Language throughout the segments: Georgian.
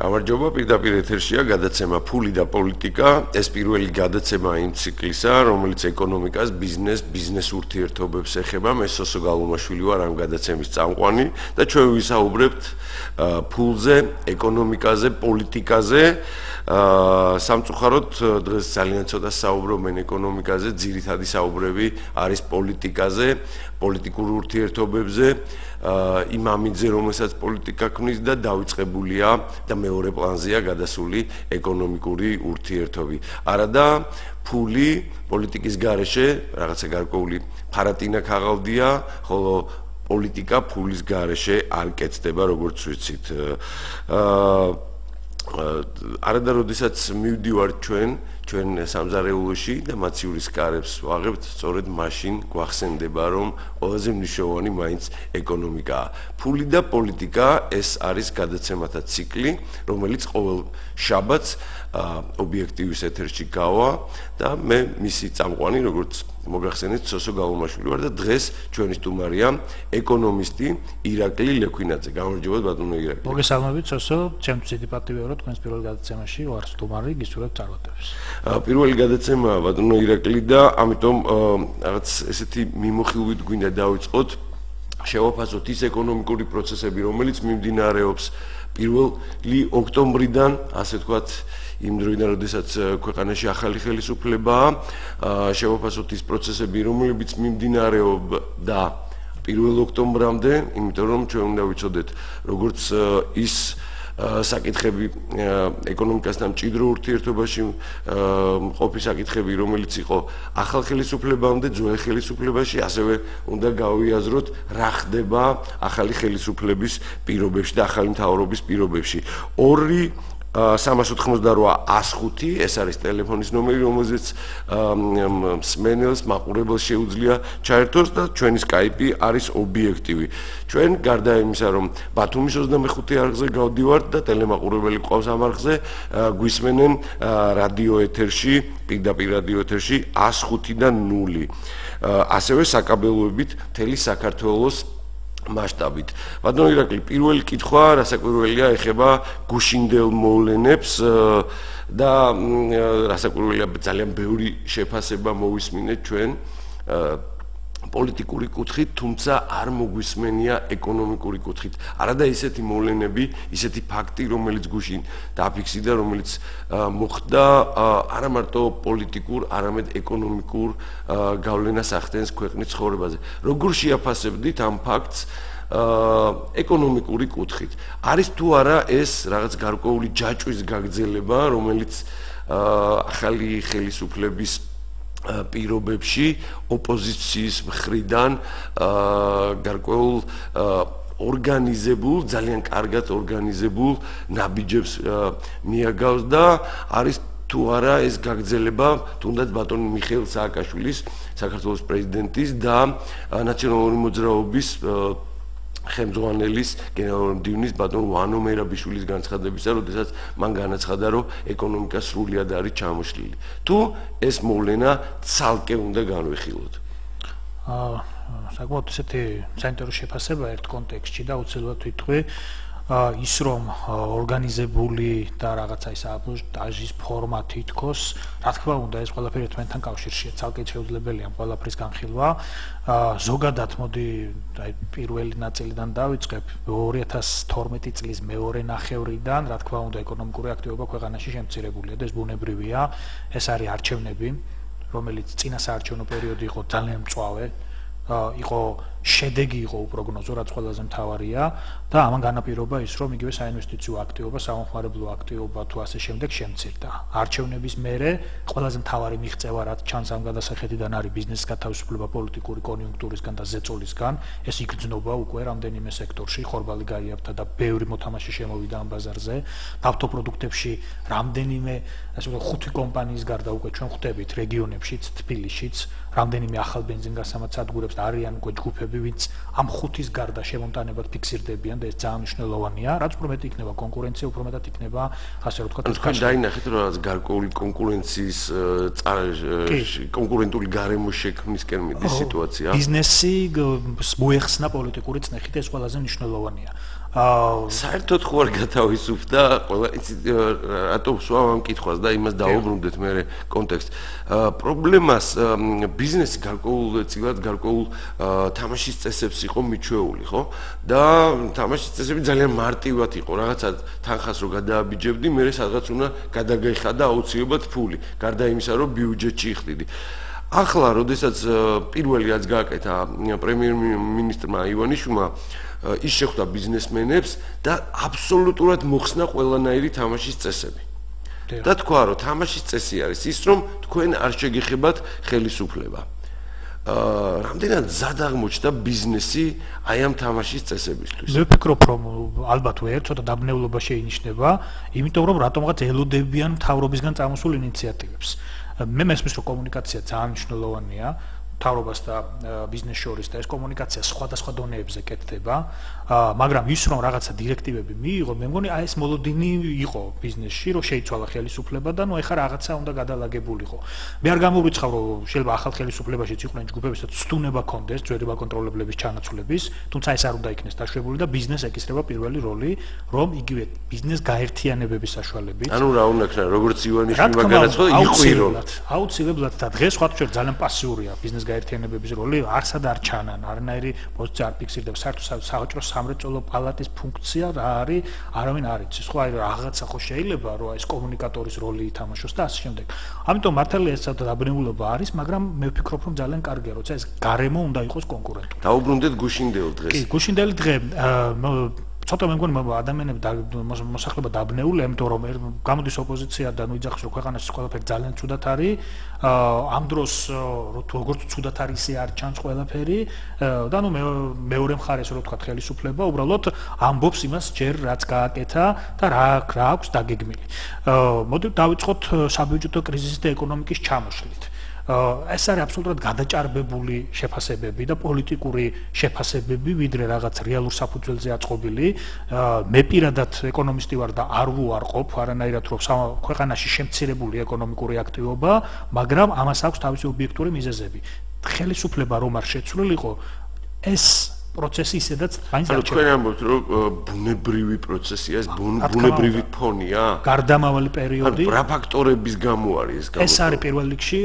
გამარჯობა, პირდაპირ ეთერშია გადაცემა ფული და პოლიტიკა. ეს პირველი გადაცემა იმ ციკლისა, რომელიც ეკონომიკას, ბიზნეს ურთიერთობებს ეხება. მე სოსო გალუმაშვილი ვარ ამ გადაცემის წამყვანი და ჩვენ ვისაუბრებთ ფულზე, ეკონომიკაზე, პოლიტიკაზე. სამწუხაროდ დღეს ძალიან ცოტა საუბრობენ ეკონომიკაზე, ძირითადი საუბრები არის პოლიტიკაზე, პოლიტიკურ ურთიერთობებზე. იმ ამინძზე, რომელსაც პოლიტიკა ქმნის და დაიწყებულია და მეორე პლანზეა გადასული ეკონომიკური ურთიერთობები. არადა ფული პოლიტიკის გარეშე რაღაცა გარკვეული ფარატინა ქაღალდია, ხოლო პოლიტიკა ფულის გარეშე არ კეთდება, როგორც ვიცით. არადა როდესაც მივდივარ ჩვენ სამზარეულოში და მაცივრის კარებს ვაღებთ, სწორედ მაშინ გვახსენდება, რომ ყველაზე მნიშვნელოვანი მაინც ეკონომიკაა. ფული და პოლიტიკა ეს არის გადაცემათა ციკლი, რომელიც ყოველ შაბათს ობიექტივის ეთერში გავა და მე მისი წამყვანი, როგორც მოგახსენეთ, სოსო გალუმაშვილი ვარ და დღეს ჩვენი სტუმარია ეკონომისტი ირაკლი ლექვინაძე. გამარჯობა ბატონო ირაკლი. მოგესალმებით სოსო, ჩემთვის დიდი პატივია ვარ თქვენს პირველ გადაცემაში, ვარ სტუმარი, გისურვებთ წარმატებას. პირველი გადაცემა ბატონო ირაკლი და ამიტომ რაღაც ესეთი მიმოხილვით გვინდა დავიწყოთ, შევაფასოთ ის ეკონომიკური პროცესები, რომელიც მიმდინარეობს 1 ოქტომბრიდან, ასე ვთქვათ, იმ დროიდან, როდესაც ქვეყანაში ახალი ხელისუფლებაა, შევაფასოთ ის პროცესები, რომლებიც მიმდინარეობდა 1 ოქტომბრამდე, იმიტომ რომ ჩვენ უნდა ვიცოდეთ, როგორც ის საკითხები ეკონომიკასთან მჭიდრო ურთიერთობაში მყოფი საკითხები, რომელიც იყო ახალ ხელისუფლებამდე, ძველ ხელისუფლებაში, ასევე უნდა გავიაზროთ, რა ხდება ახალი ხელისუფლების პირობებში და ახალი მთავრობის პირობებში. 2-388-105 ეს არის ტელეფონის ნომერი, რომელზეც მსმენელს, მაყურებელს შეუძლია ჩაერთოს და ჩვენი Skype არის ობიექტივი. ჩვენ გარდა იმისა, რომ ბათუმის 25 არხზე გავდივართ და ტელემაყურებელი ყავს ამ არხზე, გვისმენენ რადიო ეთერში, პირდაპირ რადიო ეთერში 105-დან 0. ასევე საკაბელოებით მთელი საქართველოს მასშტაბით. ბატონო ირაკლი, პირველი კითხვა, რასაკვირველია, ეხება გუშინდელ მოვლენებს და რასაკვირველია, ძალიან ბევრი შეფასება მოვისმინეთ ჩვენ პოლიტიკური კუთხით, თუმცა არ მოგვისმენია ეკონომიკური კუთხით. არადა ისეთი მოვლენები, ისეთი ფაქტი, რომელიც გუშინ დაფიქსირდა, რომელიც მოხდა არა მარტო პოლიტიკურ, არამედ ეკონომიკურ გავლენას ახდენს ქვეყნის ცხოვრებაზე. როგორ შეაფასებდით ამ ფაქტს ეკონომიკური კუთხით? არის თუ არა ეს რაღაც გარკვეული ჯაჭვის გაგრძელება, რომელიც ახალი ხელისუფლების პირობებში ოპოზიციის მხრიდან გარკვეულ ორგანიზებულ, ძალიან კარგად ორგანიზებულ ნაბიჯებს მიაგავს და არის თუ არა ეს გაგრძელება თუნდაც ბატონ მიხეილ სააკაშვილის, საქართველოს პრეზიდენტის და ნაციონალური მოძრაობის ხელმძღვანელის გენერალ-მდივნის ბატონ ვანო მერაბიშვილის განცხადებისა, როდესაც მან განაცხადა, რომ ეკონომიკა სრულად არის ჩამოშლილი. თუ ეს მოვლენა ცალკე უნდა განვიხილოთ? საკმაოდ ისეთი საინტერესო შეფასება ერთ კონტექსტში და უცებად ვიტყვი, ის რომ ორგანიზებული და რაღაცა ის აბორტაჟის ფორმატი თქოს, რა თქმა უნდა, ეს ყველაფერი ერთმანეთთან კავშირშია, ცალკე შეუძლებელია ყველაფრის განხილვა. ზოგადად მოდი პირველი ნაწილიდან დავიწყებ 2012 წლის მეორე ნახევრიდან, რა თქმა უნდა, ეკონომიკური აქტივობა ქვეყანაში შემცირებულია და ეს ბუნებრივია. ეს არის არჩევნები, რომელიც წინა საარჩევნო პერიოდი იყო ძალიან მწვავე, იყო შედეგი იყო უპროგნოზო, რაც ყველაზე მთავარია და ამან განაპირობა ის, რომ იგივე საინვესტიციო აქტივობა, სამომხმარებლო აქტივობა თუ ასე შემდეგ შემცირდა. არჩევნების მერე ყველაზე მთავარი მიღწევა, რაც ჩანს ამ გადასახედიდან, არის ბიზნესის გათავისუფლება პოლიტიკური კონიუნქტურისგან და ზეწოლისგან. ეს იგრძნობა უკვე რამდენიმე სექტორში, ხორბალი გაიარდა და ბევრი მოთამაშე შემოვიდა ამ ბაზარზე. ნავთობპროდუქტებში რამდენიმე, ასე ვთქვათ, 5 კომპანიის გარდა უკვე ჩვენ ხვდებით რეგიონებშიც, თბილისშიც, რამდენიმე ახალ ბენზინგასამაც სადგურებს არიან ჯგუფები, ვინც ამ 5-ის გარდა შემომტანებად ფიქსირდებიან და ეს ძალიან მნიშვნელოვანია. რაც უფრო მეტი იქნება კონკურენცია, უფრო მეტად იქნება, ასე ვთქვათ, თქვენ დაინახეთ, რომ რაღაც გარკვეული კონკურენციის კონკურენტული გარემოს შექმნისკენ მიდის სიტუაცია. ბიზნესი მოეხსნა პოლიტიკური წნეხით, ეს ყველაზე მნიშვნელოვანია. საერთოდ ხო არ გათავისუფლდა ყველა რატო სვავ ამ კითხვას და იმას დაუბრუნდეთ მე კონტექსტ პრობლემას ბიზნესი გარკვეულ თამაშის წესებს იყო მიჩვეული ხო და თამაშის წესები ძალიან მარტივად იყო რაღაცა თანხას რო გადააბიჯებდი მე სადღაც უნდა გადაგაიხადა აუცილებლად ფული გარდა იმისა რომ ბიუჯეტში იხდიდი ახლა როდესაც პირველი რაც გააკეთა პრემიერ-მინისტრმა ივანიშვილმა ის შეხვდა ბიზნესმენებს და აბსოლუტურად მოხსნა ყველანაირი თამაშის წესები. და თქვა რომ თამაშის წესი არის ის რომ თქვენ არ შეგეხებათ ხელისუფლება. რამდენად ზად აღმოჩნდა ბიზნესი აი ამ თამაშის წესებისთვის. მე ვფიქრობ რომ ალბათ ვერ ცოტა დაბნეულობა შეინიშნება, იმიტომ რომ რატომღაც ელოდებიან მთავრობისგან წამოსულ ინიციატივებს. მე მესმის რომ კომუნიკაცია ძალიან მნიშვნელოვანია. მთავრობას და ბიზნეს შორის და ეს კომუნიკაცია სხვადასხვა დონეებზე კეთდება, მაგრამ ის რომ რაღაცა დირექტივები მიიღო, მე მგონი აი ეს მოლოდინი იყო ბიზნესში, რომ შეიცვალა ხელისუფლება და ნუ ეხლა რაღაცა უნდა გადალაგებულიყო. მე არ გამოვიწყავ რომ შეიძლება ახალ ხელისუფლებაშიც იყვნენ ჯგუფები, სადაც სტუნება კონდეს ძველი ბაკონტროლებლების ჩანაცვლების, თუმცა ეს არ უნდა იქნეს დაშვებული და ბიზნესს ეკისრება პირველი როლი, რომ იგივე ბიზნეს გაერთიანებების საშუალებით. ანუ რა უნდა ქნა, როგორც ივანიშვილმა განაცხადა, იყვირო. აუცილებლად და დღეს სხვა თვით ძალიან პასიურია ბიზნეს გაერთიანებების როლი არსად არ ჩანან, არანაირი პოზიცია არ ფიქსირდება. საერთოდ საოჯრო სამრეწველო პალატის ფუნქცია რა არის, არავინ არ იცის. ხო, აი რაღაცა ხო შეიძლება, რომ ეს კომუნიკატორის როლი ითამაშოს და ასე შემდეგ. ამიტომ მართალია ეს დაბნეულობა არის, მაგრამ მე ვფიქრობ, რომ ძალიან კარგია, როცა ეს გარემო უნდა იყოს კონკურენტული. დაუბრუნდეთ გუშინდელ დღეს. კი, გუშინდელი დღე ცოტა მე მგონი ადამიანები მოსახლეობა დაბნეულია, იმიტომ რომ გამოდის ოპოზიცია და ნუ იძახის რომ ქვეყანაში ყველაფერი ძალიან ცუდად არის. ამ დროს როგორც ცუდად არის ისე არ ჩანს ყველაფერი და ნუ მეორე მხარეს რო ვთქვა ხელისუფლება უბრალოდ ამბობს იმას ჯერ რაც გააკეთა და რა აქვს დაგეგმილი. მოდი დავიწყოთ საბიუჯეტო კრიზისის და ეკონომიკის ჩამოშლით. ეს არის აბსოლუტურად გადაჭარბებული შეფასებები და პოლიტიკური შეფასებები, ვიდრე რაღაც რეალურ საფუძველზე აწყობილი. მე პირადად ეკონომისტი ვარ და არ ვუარყოფ არანაირად რომ ქვეყანაში შემცირებული ეკონომიკური აქტივობა, მაგრამ ამას აქვს თავისი ობიექტური მიზეზები. ხელისუფლება რომ არ შეცვლილიყო, ეს პროცესი ისედაც მაინც დარჩება. თქვენ ამბობთ რომ ბუნებრივი პროცესია, ეს ბუნებრივი ფონია? გარდამავალი პერიოდი. რა ფაქტორების გამო არის ეს? ეს არის პირველ რიგში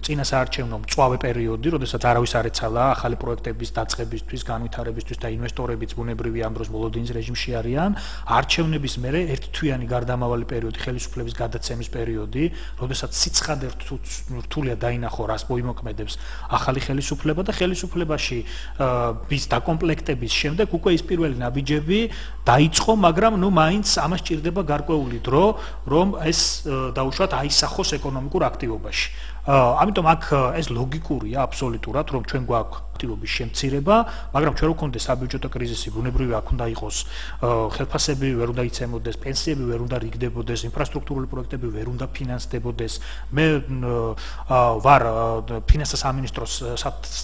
წინასაარჩევნო მწვავე პერიოდი, როდესაც არავის არ ეცალა ახალი პროექტების დაწყებისთვის, განვითარებისთვის და ინვესტორებიც ბუნებრივი ამ დროს მოლოდინის რეჟიმში არიან. არჩევნების მერე ერთთვიანი გარდამავალი პერიოდი, ხელისუფლების გადაცემის პერიოდი, როდესაც სიცხადე რთულია დაინახო რას მოიმოქმედებს ახალი ხელისუფლება და ხელისუფლებაში ის კომპლექტების შემდეგ უკვე ის პირველი ნაბიჯები დაიწყო, მაგრამ ნუ მაინც ამას ჭირდება გარკვეული დრო, რომ ეს დაუშვათ აისახოს ეკონომიკურ აქტივობაში. ამიტომ აქ ეს ლოგიკურია აბსოლუტურად, რომ ჩვენ გვაქვს აქტივობის შემცირება, მაგრამ ჩვენ რო გქონდეს საბიუჯეტო კრიზისი, ბუნებრივია აქ უნდა იყოს ხელფასები ვერ უნდა იცემოდეს, პენსიები ვერ უნდა რიგდებოდეს, ინფრასტრუქტურული პროექტები ვერ უნდა ფინანსდებოდეს. მე ვარ ფინანსთა სამინისტროს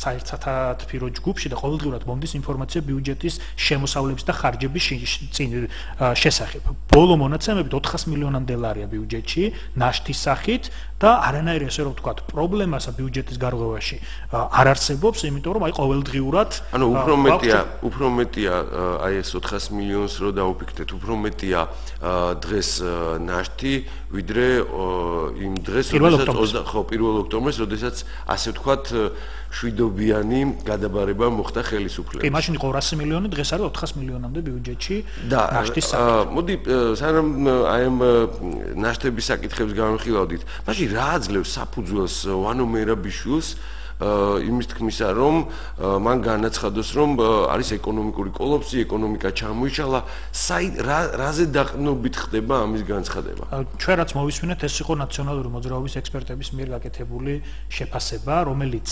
საერთათფირო ჯგუფში და ყოველდღიურად მომდის ინფორმაცია ბიუჯეტის შემოსავლების და ხარჯების შესახებ. ბოლო მონაცემებით 400 მილიონამდე ლარია ბიუჯეტში ნაშთის სახით და არანაირი ასე რომ ვთქვათ პრობლემასა ბიუჯეტის გარღვევაში არ არსებობს, იმიტომ რომ აი ყოველდღიურად ანუ უფრო მეტია აი ეს 400 მილიონს რო დაუფიქრეთ, უფრო მეტია დღეს ნაშთი ვიდრე იმ დღეს როდესაც 1 ოქტომბერს როდესაც ასე ვთქვათ შვიდობიანი გადაბარება მოხდა ხელისუფლებას. კი, მაშინ იყო 200 მილიონი, დღეს არის 400 მილიონამდე ბიუჯეტში ნაშთის საკითხი. მოდი სანამ აი ამ ნაშთების საკითხებს განვიხილავდით, მაშინ რა აძლევს საფუძველს ვანო მერაბიშვილს იმის თქმისა, რომ მან განაცხადოს, რომ არის ეკონომიკური კოლაფსი, ეკონომიკა ჩამოიშალა, რაზე დაყრდნობით ხდება ამის განცხადება? ჩვენ რაც მოვისმინეთ, ეს იყო ნაციონალური მოძრაობის ექსპერტების მიერ გაკეთებული შეფასება, რომელიც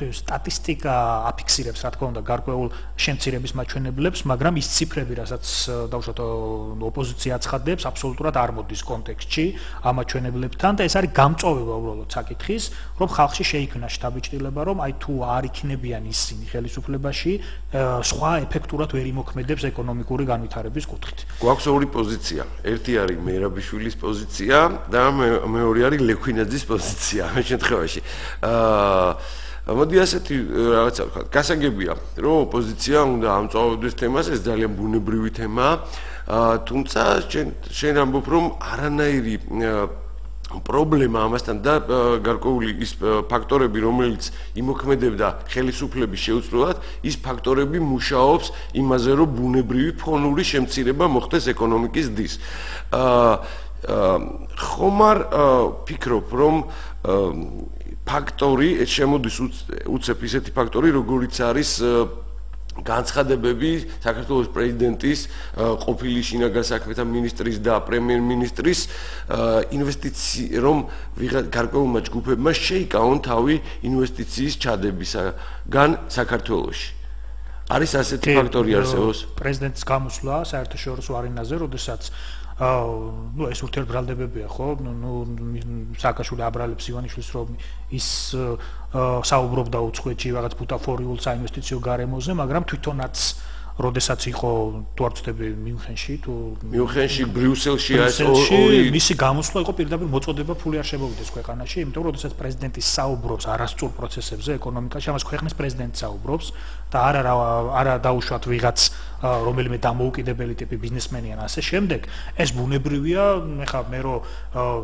სტატისტიკა აფიქსირებს, რა თქმა უნდა, გარკვეულ შემცირების მაჩვენებლებს, მაგრამ ის ციფრები, რასაც დავუშვათ ოპოზიცია აცხადებს, აბსოლუტურად არ მოდის კონტექსტში ამ მაჩვენებლებთან და ეს არის გამწვავება უბრალოდ საკითხის, რომ ხალხში შეიქმნა შთაბეჭდილება, რომ აი თუ არ იქნებიან ისინი ხელისუფლებაში, სხვა ეფექტურად ვერ იმოქმედებს ეკონომიკური განვითარების კუთხით. გვაქვს ორი პოზიცია. ერთი არის მერაბიშვილის პოზიცია და მეორე არის ლექვინაძის პოზიცია ამ შემთხვევაში. მოდი ასეთი რაღაცა ვთქვა. გასაგებია, რომ ოპოზიცია უნდა ამწვავებდეს თემას, ეს ძალიან ბუნებრივი თემაა. თუმცა შენ ამბობ, რომ არანაირი პრობლემა ამასთან და გარკვეული ის ფაქტორები, რომელიც იმოქმედებდა ხელისუფლების შეუცვლელად, ის ფაქტორები მუშაობს იმაზე, რომ ბუნებრივი ფონური შემცირება მოხდეს ეკონომიკის დის. ხომ არ ფიქრობ, რომ ფაქტორი შემოდის უცებ ისეთი ფაქტორი, როგორიც არის განცხადებები საქართველოს პრეზიდენტის, ყოფილი შინაგან საქმეთა მინისტრის და პრემიერ-მინისტრის რომ გარკვეულმა ჯგუფებმა შეიკავონ თავი ინვესტიციის ჩადებისგან საქართველოში. არის ასეთი ფაქტორი არსებობს? პრეზიდენტის გამოსვლა საერთაშორისო არენაზე, როდესაც ეს ურთიერთბრალდებებია, ხო? სააკაშვილი აბრალებს ივანიშვილს, რომ ის საუბრობდა უცხოეთში რაღაც ბუტაფორიულ საინვესტიციო გარემოზე, მაგრამ თვითონაც როდესაც იყო თუ არ ვცდები მიუნხენში, ბრიუსელში მისი გამოსვლა იყო პირდაპირ მოწოდება ფული არ შემოვიდეს ქვეყანაში, იმიტომ რომ როდესაც პრეზიდენტი საუბრობს არასწორ პროცესებზე ეკონომიკაში, ამას ქვეყნის პრეზიდენტი საუბრობს და არა დაუშვათ ვიღაც რომელიმე დამოუკიდებელი ტიპი ბიზნესმენი ან ასე შემდეგ, ეს ბუნებრივია, ეხლა მე რომ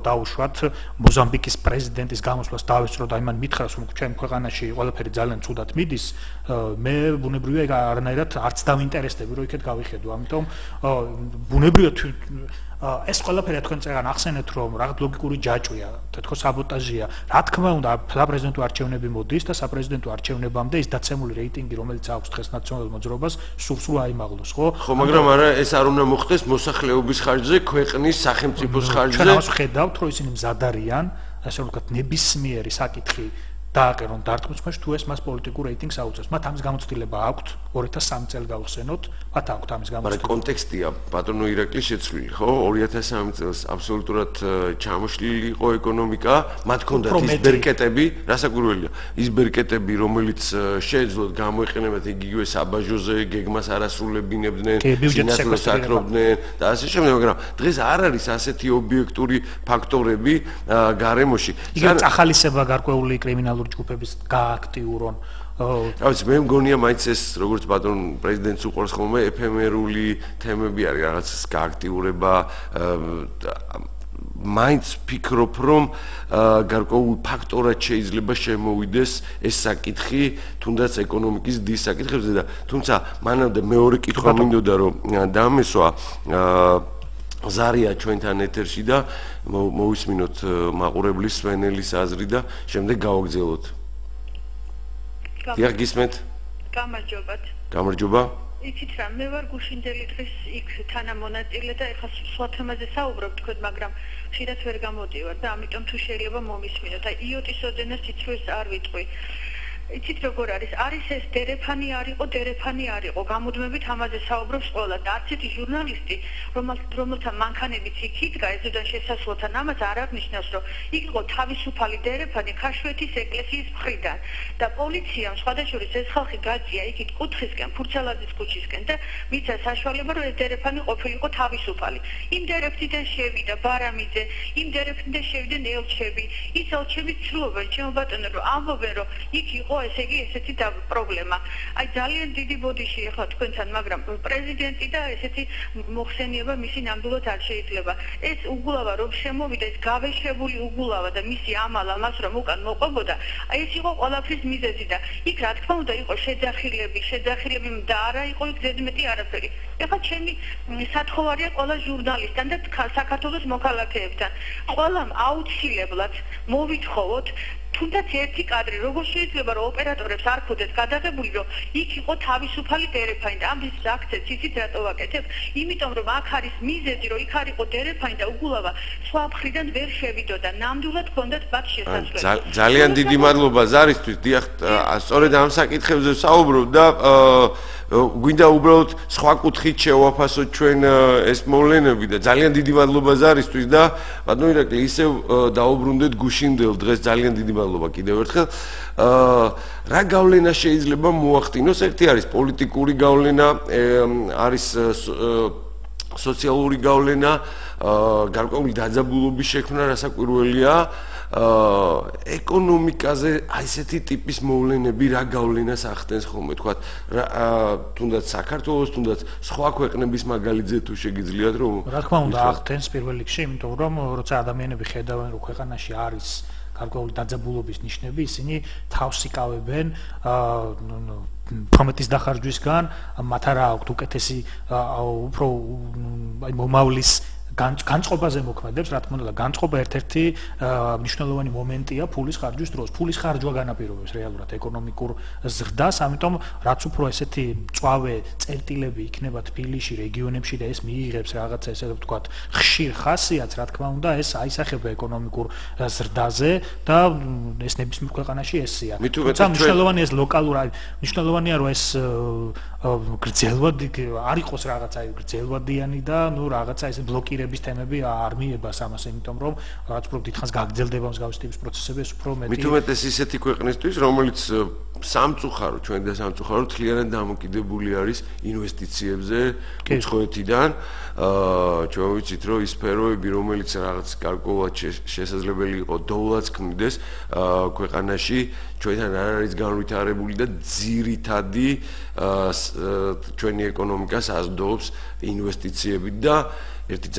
დაუშვათ მოზამბიკის პრეზიდენტის გამოსვლას დავესწრო და იმან მითხრას, რომ ჩემ ქვეყანაში ყველაფერი ძალიან ცუდად მიდის, მე ბუნებრივია არანაირად არც დავინტერესდები, რომ იქეთ გავიხედო, ამიტომ ბუნებრივია ეს ყველაფერი თქვენ წერან ახსენეთ, რომ რაღაც ლოგიკური ჯაჭვია, თქო საბოტაჟია. რა თქმა უნდა, საპრეზიდენტო არჩევნები მოდის და საპრეზიდენტო არჩევნებამდე ის დაცემული რეიტინგი, რომელიც აქვს დღეს ნაციონალურ მოძრაობას, სულ აიმაღლოს, ხო? ხო, მაგრამ არა, ეს არ უნდა მოხდეს მოსახლეობის ხარჯზე, ქვეყნის სახელმწიფოს ხარჯზე. ჩვენ ამას ვხედავთ, რომ ისინი მზად არიან, ასე რომ ვთქვათ, ნებისმიერი საკითხი დააყენონ დარტყმის თუ ეს მას პოლიტიკურ რეიტინგს აუწევს. მათ ამის გამოცდილება აქვთ 2003 წელი გავხსენოთ, მათ აქვთ ამის გამოცდილება. მაგრამ კონტექსტია, ბატონო ირაკლი შეცვლილი, ხო? 2003 წელს აბსოლუტურად ჩამოშლილი იყო ეკონომიკა, მათ ჰქონდათ ის ბერკეტები, რასაკვირველია, ის ბერკეტები, რომელიც შეეძლოთ გამოიყენებათ იგივე საბაჟოზე, გეგმას არასრულებინებდნენ, სინათლეს აკრობდნენ და ასე შემდეგ, მაგრამ დღეს არ არის ასეთი ობიექტური ფაქტორები გარემოში. იგივე წახალისება გარკვეული კრიმინალური ჯგუფების გააქტიურონ. რა ვიცი, მე მგონია მაინც ეს როგორც ბატონ პრეზიდენტს უყურს ხოლმე ეფემერული თემები არის, რაღაც გააქტიურება, მაინც ფიქრობ, რომ გარკვეულ ფაქტორად შეიძლება შემოვიდეს ეს საკითხი, თუნდაც ეკონომიკის დის საკითხებზე და თუმცა მანამდე მეორე კითხვა მინდოდა რომ დამესვა ზარია ჩვენთან ეთერში და მოვისმინოთ მაყურებლის სვენელის აზრი და შემდეგ გავაგზავნოთ. დიახ, გისმენთ? გამარჯობათ. გამარჯობა. იცით რა, მე ვარ გუშინდელი დღეს იქ თანამონაწილე და ეხლა სხვა თემაზე საუბრობ თქვენ, მაგრამ ხშირად ვერ გამოდივარ და ამიტომ თუ შეიძლება მომისმინოთ. აი იოტის ოდენას იცრუეს არ ვიტყვი. იცით როგორ არის ეს დერეფანი არ იყო გამუდმებით ამაზე საუბრობს ყველა და არც ერთი ჟურნალისტი რომელთა მანქანებიც იქ იდგა ეზოდან შესასვლელთან ამას არ აღნიშნავს რომ იქ იყო თავისუფალი დერეფანი ქაშვეთის ეკლესიის მხრიდან და პოლიციამ სხვადასხვა ეს ხალხი გაძია იქით კუთხისკენ ფურცელაძის ქუჩისკენ და მისცა საშუალება რომ ეს დერეფანი ყოფილიყო თავისუფალი იმ დერეფნიდან შევიდა ბარამიძე იმ დერეფნიდან შევიდნენ ელჩები ის ელჩები ცდილობენ ჩემო ბატონო რომ ამბობენ რომ იქ იყო ესე იგი ესეთი პრობლემა. აი ძალიან დიდი ბოდიში ახლა თქვენთან, მაგრამ პრეზიდენტი და ესეთი მოხსენიება მისი ნამდვილად არ შეიძლება. ეს უგულავა რომ შემოვიდა, ეს გავეშებული უგულავა და მისი ამალა მას რომ უკან მოყვებოდა, აი ეს იყო ყველაფრის მიზეზი და იქ რა თქმა უნდა იყო შეძახილები და არა იყო იქ ზედმეტი არაფერი. ეხლა ჩემი სათხოვარია ყველა ჟურნალისტთან და საქართველოს მოქალაქეებთან. ყველამ აუცილებლად მოვითხოვოთ თუნდაც ერთი კადრი, როგორ შეიძლება რომ ოპერატორებს არ ქონდეს გადაღებული, რომ იქ იყო თავისუფალი დერეფანი და ამის აქცენტს იცით რატო ვაკეთებ? იმიტომ რომ აქ არის მიზეზი, რომ იქ არ იყო დერეფანი და უგულავა სხვა მხრიდან ვერ შევიდოდა. ნამდვილად ჰქონდათ მათ შესაძლებლობა. ძალიან დიდი მადლობა ზარისთვის. დიახ, სწორედ ამ საკითხებზე ვსაუბრობ და გვინდა უბრალოდ სხვა კუთხით შევაფასოთ ჩვენ ეს მოვლენები და ძალიან დიდი მადლობა ზარისთვის და ბატონო ირაკლი ისევ დაუბრუნდეთ გუშინდელ დღეს ძალიან დიდი მადლობა კიდევ ერთხელ. რა გავლენა შეიძლება მოახდინოს? ერთი არის პოლიტიკური გავლენა, არის სოციალური გავლენა, გარკვეული დაძაბულობის შექმნა, რასაკვირველია, ეკონომიკაზე აი ესეთი ტიპის მოვლენები რა გავლენას ახდენს ხოლმე, თქვათ, თუნდაც საქართველოს, თუნდაც სხვა ქვეყნების მაგალითზე თუ შეგიძლიათ რომ რა თქმა უნდა ახდენს პირველ რიგში, იმიტომ რომ როცა ადამიანები ხედავენ რომ ქვეყანაში არის გარკვეული დაძაბულობის ნიშნები, ისინი თავს იკავებენ პრომეთის დახარჯვისგან, მათ არა აქვთ უკეთესი უფრო მომავლის განწყობაზე მოქმედებს, რა თქმა უნდა, განწყობა ერთ-ერთი მნიშვნელოვანი მომენტია ფულის ხარჯვის დროს. ფულის ხარჯვა განაპირობებს რეალურად ეკონომიკურ ზრდას, ამიტომ რაც უფრო ესეთი მწვავე წერტილები იქნება თბილისში, რეგიონებში და ეს მიიღებს რაღაცა ესე ვთქვათ, ხშირ ხასიათს, რა თქმა უნდა, ეს აისახება ეკონომიკურ ზრდაზე და ეს ნებისმიერ ქვეყანაში ესია. თუმცა მნიშვნელოვანია ეს ლოკალური, მნიშვნელოვანია რომ ეს გრძელვადი არ იყოს რაღაცა გრძელვადიანი და ნუ რაღაცა ეს ბლოკირების თემები არ მიებას ამას, იმიტომ რომ რაც უფრო დიდხანს გაგრძელდება მსგავსი ტიპის პროცესები, ეს უფრო მეტი. მით უმეტეს ისეთი ქვეყნისთვის, რომელიც სამწუხარო, ჩვენ და სამწუხარო თლიანად დამოკიდებული არის ინვესტიციებზე უცხოეთიდან. ჩვენ ვიცით, რომ ის სფეროები, რომელიც რაღაც გარკვეულად შესაძლებელი იყო დოვლაც ქმნიდეს ქვეყანაში, ჩვენთან არ არის განვითარებული და ძირითადი ჩვენი ეკონომიკას ასდობს ინვესტიციებით და ერთი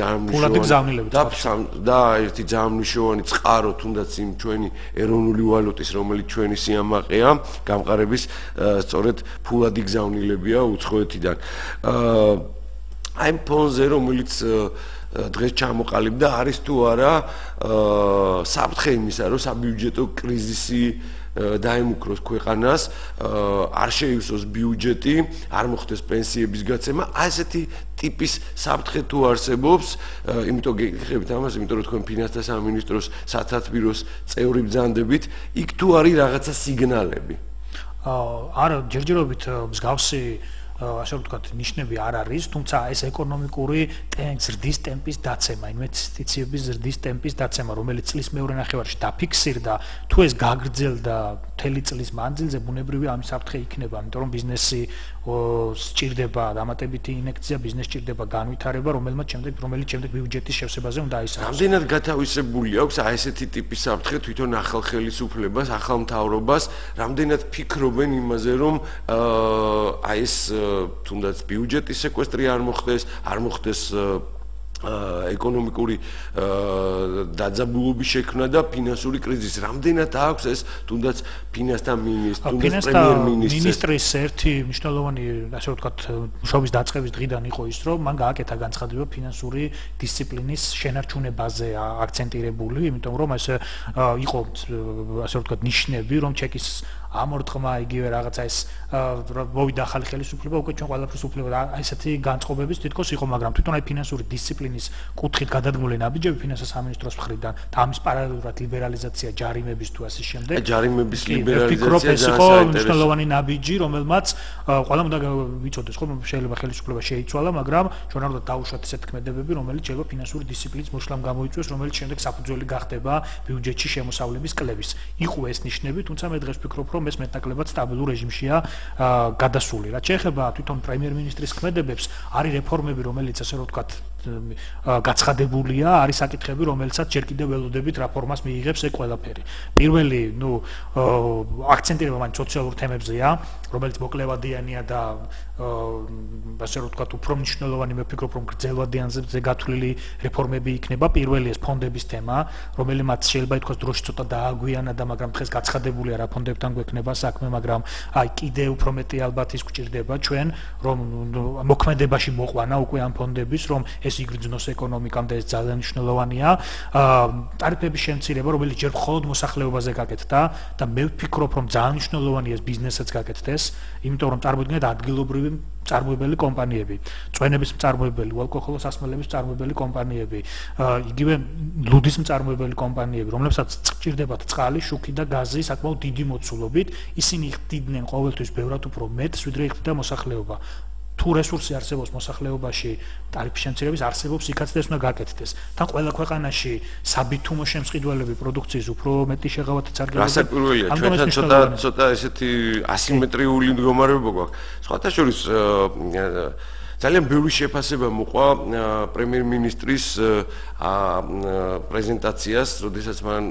ძალიან მნიშვნელოვანი წყარო თუნდაც იმ ჩვენი ეროვნული ვალუტის, რომელიც ჩვენი სიამაყეა, გამყარების სწორედ ფულადი გზავნილებია უცხოეთიდან. აი ამ ფონზე, რომელიც დღეს ჩამოყალიბდა, არის თუ არა საფრთხე იმისა, რომ საბიუჯეტო კრიზისი დაემუქროს ქვეყანას, არ შეივსოს ბიუჯეტი, არ მოხდეს პენსიების გაცემა, აი ესეთი ტიპის საფრთხე თუ არსებობს, იმიტომ გეკითხებით ამას, იმიტომ რომ თქვენ ფინანსთა სამინისტროს სათათბიროს წევრი ბრძანდებით, იქ თუ არის რაღაცა სიგნალები? არა, ჯერჯერობით მსგავსი ასე ვთქვათ, ნიშნები არ არის, თუმცა ეს ეკონომიკური ზრდის ტემპის დაცემა, ინვესტიციების ზრდის ტემპის დაცემა, რომელიც წლის მეორე ნახევარში დაფიქსირდა, თუ ეს გაგრძელდა მთელი წლის მანძილზე, ბუნებრივია ამის საფრთხე იქნება, იმიტომ რომ ბიზნესი სჭირდება დამატებითი ინექცია, ბიზნესს სჭირდება განვითარება, რომელიც შემდეგ ბიუჯეტის შევსებაზე უნდა აისახოს. რამდენად გათავისებული აქვს აი ესეთი ტიპის საფრთხე თვითონ ახალ ხელისუფლებას, ახალ მთავრობას, რამდენად ფიქრობენ იმაზე, რომ აი ეს თუნდაც ბიუჯეტის სეკვესტრი არ მოხდეს ეკონომიკური დაძაბულობის შექმნა და ფინანსური კრიზისი. რამდენად აქვს ეს თუნდაც ფინანსთა მინისტრს, მინისტრის ერთი მნიშვნელოვანი, ასე ვთქვათ, მუშაობის დაწყების დღიდან იყო ის, რომ მან გააკეთა განცხადება ფინანსური დისციპლინის შენარჩუნებაზე აქცენტირებული, იმიტომ რომ ეს იყო, ასე ვთქვათ, ნიშნები, რომ ჩეკის ამორთქმა იგივე რაღაცა ეს მოვიდა ახალი ხელისუფლება, უკვე ჩვენ ყველაფერს უფლებოდა აი ესეთი განწყობების თითქოს იყო, მაგრამ თვითონ აი ფინანსური დისციპლინის კუთხით გადადგმული ნაბიჯები ფინანსთა სამინისტროს მხრიდან და ამის პარალელურად ლიბერალიზაცია ჯარიმების თუ ასე შემდეგ. ჯარიმების ლიბერალიზაცია ეს იყო მნიშვნელოვანი ნაბიჯი, რომელმაც ყველამ უნდა ვიცოდეს, რომ შეიძლება ხელისუფლება შეიცვალა, მაგრამ ჩვენ არ უნდა დაუშვათ ესეთ ქმედებები, რომელიც შეიძლება ფინანსური დისციპლინის მოშლამ გამოიწვიოს, რომელიც შემდეგ საფუძველი გახდება ბიუჯეტში შემოსავლების კლების. იყო ეს ნიშნები, თუმცა მე დღეს ვფიქრობ, რომ ეს მეტნაკლებად სტაბილურ რეჟიმშია გადასული. რაც შეეხება თვითონ პრემიერ-მინისტრის ქმედებებს, არის რეფორმები, რომელიც ასე ვთქვათ, გაცხადებულია, არის საკითხები, რომელსაც ჯერ კიდევ ველოდებით რა ფორმას მიიღებს ეს ყველაფერი. პირველი, აქცენტირება მან სოციალურ თემებზეა, რომელიც მოკლევადიანია და ასე ვთქვათ, უფრო მნიშვნელოვანი, მე ვფიქრობ, რომ გრძელვადიანზე გათვლილი რეფორმები იქნება. პირველი ეს ფონდების თემა, რომელმაც შეიძლება ითქვას დროში ცოტა დააგვიანა, მაგრამ დღეს გაცხადებულია რა ფონდებთან გვექნება საქმე, მაგრამ აი კიდევ უფრო მეტი ალბათ ის გვჭირდება ჩვენ, რომ მოქმედებაში მოყვანა უკვე ამ ფონდების, რომ ეს იგრძნოს ეკონომიკამდე, ეს ძალიან მნიშვნელოვანია. ტარიფების შემცირება, რომელიც ჯერ მხოლოდ მოსახლეობაზე გაკეთდა და მე ვფიქრობ, რომ ძალიან მნიშვნელოვანია ეს ბიზნესაც გაკეთდეს, იმიტომ რომ წარმოიდგინეთ ადგილობრივი მწარმოებელი კომპანიები, წვენების მწარმოებელი, უალკოჰოლოს სასმელების მწარმოებელი კომპანიები, იგივე ლუდის მწარმოებელი კომპანიები, რომლებსაც სჭირდებათ წყალი, შუქი და გაზი საკმაოდ დიდი მოცულობით, ისინი ხდიდნენ ყოველთვის ბევრად უფრო მეტს, ვიდრე იხდიდა მოსახლეობა. თუ რესურსი არსებობს მოსახლეობაში, ტარიფის შემცირების არსებობს, იქაც ეს უნდა გაკეთდეს. თან ყველა ქვეყანაში საბითუმო შემწყიდველები პროდუქციის უფრო მეტი შეღავათი წარგებია. რასაკვირველია, ჩვენთან ცოტა ესეთი ასიმეტრიული მდგომარეობა გვაქვს. სხვათა შორის ძალიან ბევრი შეფასება მოყვა პრემიერ-მინისტრის პრეზენტაციას, როდესაც მან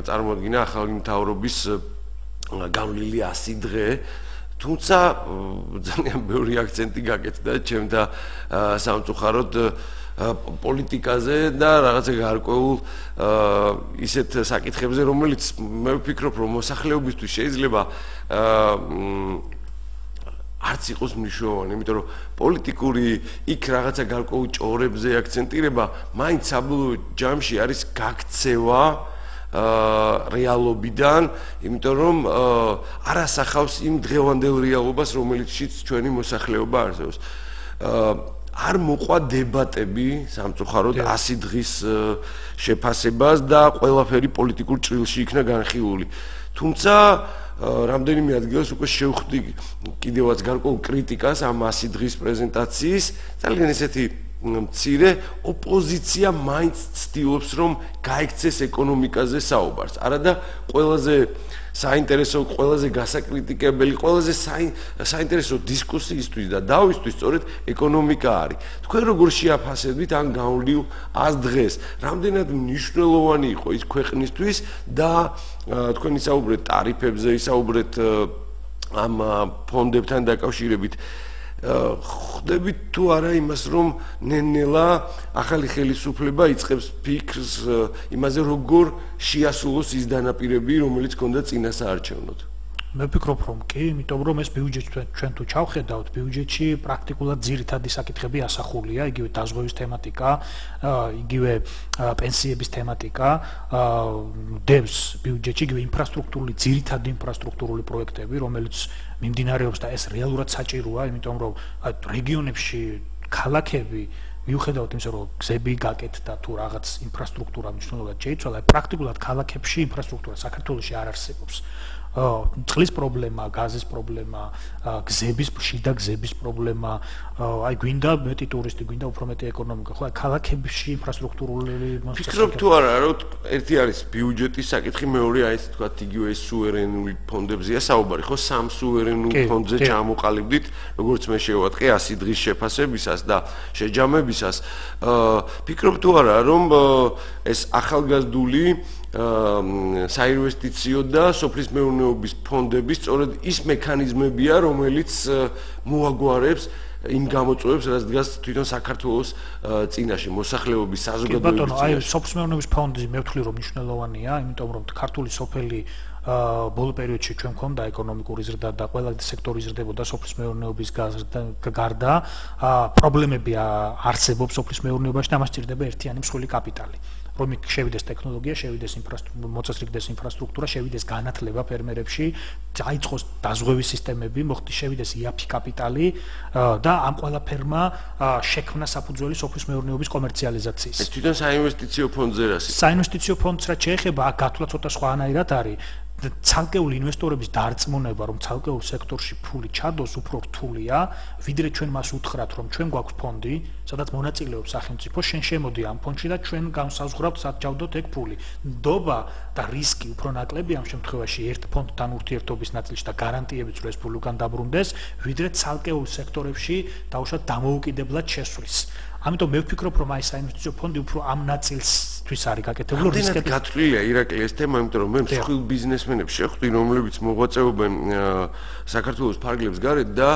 წარმოადგინა ახალი მთავრობის განვლილი 100 დღე. თუმცა ძალიან ბევრი აქცენტი გაკეთდა ჩემთა სამწუხაროდ პოლიტიკაზე და რაღაცა გარკვეულ ისეთ საკითხებზე, რომელიც მე ვფიქრობ, რომ მოსახლეობისთვის შეიძლება არც იყოს მნიშვნელოვანი, იმიტომ რომ პოლიტიკური იქ რაღაცა გარკვეულ ჭორებზე აქცენტირება, მაინც საბოლოო ჯამში არის გაქცევა რეალობიდან, იმიტომ რომ არ ასახავს იმ დღევანდელ რეალობას, რომელიცშიც ჩვენი მოსახლეობა არსებობს. არ მოყვა დებატები სამწუხაროდ 100 დღის შეფასებას და ყველაფერი პოლიტიკურ ჭრილში იქნა განხილული. თუმცა რამდენიმე ადგილას უკვე შევხვდი კიდევაც გარკვეულ კრიტიკას ამ 100 დღის პრეზენტაციის, ძალიან ესეთი მცირე ოპოზიცია მაინც ცდილობს რომ გაიქცეს ეკონომიკაზე საუბარს. არადა ყველაზე საინტერესო, ყველაზე გასაკრიტიკებელი, ყველაზე საინტერესო დისკუსიისთვის და დავისთვის სწორედ ეკონომიკა არის. თქვენ როგორ შეაფასებთ ამ განვლილ 100 დღეს? რამდენად მნიშვნელოვანი იყო ის ქვეყნისთვის და თქვენ ისაუბრეთ ტარიფებზე, ისაუბრეთ ამ ფონდებთან დაკავშირებით. ხვდებით თუ არა იმას, რომ ნელ-ნელა ახალი ხელისუფლება იწყებს ფიქრს იმაზე, როგორ შეასრულოს ის დანაპირები, რომელიც ჰქონდა წინა საარჩევნოდ. მე ვფიქრობ, რომ კი, იმიტომ რომ ეს ბიუჯეტი ჩვენ თუ ჩავხედავთ, ბიუჯეტში პრაქტიკულად ძირითადი საკითხები ასახულია, იგივე დაზღვევის თემატიკა, იგივე პენსიების თემატიკა, დევს ბიუჯეტში იგივე ინფრასტრუქტურული, ძირითადი ინფრასტრუქტურული პროექტები, რომელიც მიმდინარეობს და ეს რეალურად საჭიროა, იმიტომ რომ რეგიონებში ქალაქები მიუხედავად იმისა, რომ გზები გაკეთდა თუ რაღაც ინფრასტრუქტურა მნიშვნელოვნად შეიცვალა, პრაქტიკულად ქალაქებში ინფრასტრუქტურა საქართველოში არ არსებობს. წყლის პრობლემა, გაზის პრობლემა, გზების, შიდა გზების პრობლემა, აი გვინდა მეტი ტურისტი, გვინდა უფრო მეტი ეკონომიკა, ხო, აი ქალაქებში ინფრასტრუქტურული ფიქრობ თუ არა, რომ ერთი არის ბიუჯეტის საკითხი, მეორე არის თქვა იგივე სუვერენული ფონდებზეა საუბარი, ხო, სამ სუვერენულ ფონდზე ჩამოყალიბდით, როგორც მე შევატყე 100 დღის შეფასებისას და შეჯამებისას. ფიქრობ თუ არა, რომ ეს ახალგაზრდული საინვესტიციო და სოფლის მეურნეობის ფონდები სწორედ ის მექანიზმებია, რომელიც მოაგვარებს იმ გამოწვევებს, რაც დგას თვითონ საქართველოს წინაშე მოსახლეობის საზოგადოების წინაშე. ბატონო, აი სოფლის მეურნეობის ფონდი მე ვთვლი რომ მნიშვნელოვანია, იმიტომ რომ ქართული სოფელი ბოლო პერიოდში ჩვენ მქონდა ეკონომიკური ზრდა და ყველა სექტორი ზრდებოდა სოფლის მეურნეობის გარდა, პრობლემები არსებობს სოფლის მეურნეობაში და ამას სჭირდება ერთიანი მსხვილი კაპიტალი. რომ შევიდეს ტექნოლოგია, შევიდეს ინფრასტრუქტურა, მოწესრიგდეს ინფრასტრუქტურა, შევიდეს განათლება ფერმერებში, დაიწყოს დაზღვევის სისტემები, მოხდეს შევიდეს იაფი კაპიტალი და ამ ყველაფერმა შექმნა საფუძველი სოფლის მეურნეობის კომერციალიზაციის. ეს თვითონ საინვესტიციო ფონდზე რას? საინვესტიციო ფონდს რაც შეეხება, აქ გათვლა ცოტა სხვანაირად არის. ცალკეული ინვესტორების დარწმუნება, რომ ცალკეულ სექტორში ფული ჩადოს, უფრო რთულია, ვიდრე ჩვენ მას უთხრათ, რომ ჩვენ გვაქვს ფონდი, სადაც მონაწილეობს სახელმწიფო, შენ შემოდი ამ ფონდში და ჩვენ განსაზღვრავთ, სად ჩავდოთ ეგ ფული. ნდობა და რისკი უფრო ნაკლები ამ შემთხვევაში ერთ ფონდთან ურთიერთობის ნაწილში და გარანტიებით, რომ ეს ფული უკან დაბრუნდეს, ვიდრე ცალკეულ სექტორებში დაუშვათ დამოუკიდებლად შესვლის. ამიტომ მე ვფიქრობ, რომ აი საინვესტიციო ფონდი უფრო ამ ნაწილსთვის არის გაკეთებული რისკები. გათვლილია ირაკლი ეს თემა, იმიტომ რომ მე მსხვილ ბიზნესმენებს შეხვდი, რომლებიც მოღვაწეობენ საქართველოს ფარგლებს გარეთ და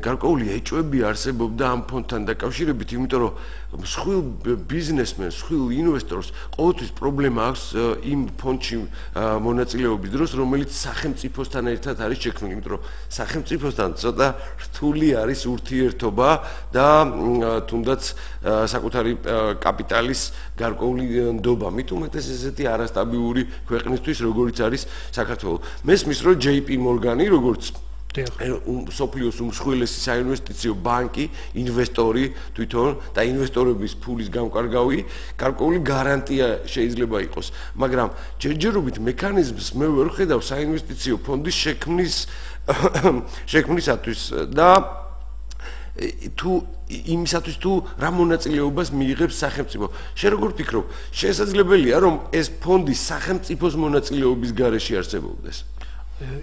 გარკვეული ეჭვები არსებობდა ამ ფონდთან დაკავშირებით, იმიტომ რომ მსხვილ ბიზნესმენს, მსხვილ ინვესტორს ყოველთვის პრობლემა აქვს იმ ფონდში მონაწილეობის დროს, რომელიც სახელმწიფოსთან ერთად არის შექმნილი, იმიტომ რომ სახელმწიფოსთან ცოტა რთული არის ურთიერთობა და თუნდაც საკუთარი კაპიტალის გარკვეული ნდობა. მით უმეტეს ესეთი არასტაბილური ქვეყნისთვის, როგორიც არის საქართველო. მესმის, რომ JP Morgan-ი, როგორც სოფლიოს უმსხვილესი საინვესტიციო ბანკი, ინვესტორი თვითონ და ინვესტორების ფულის გამკარგავი, გარკვეული გარანტია შეიძლება იყოს, მაგრამ ჯერჯერობით მექანიზმს მე ვერ ხედავ საინვესტიციო ფონდის შექმნისათვის და თუ იმისათვის თუ რა მონაწილეობას მიიღებს სახელმწიფო. შენ როგორ ფიქრობ, შესაძლებელია რომ ეს ფონდი სახელმწიფოს მონაწილეობის გარეშე არსებობდეს?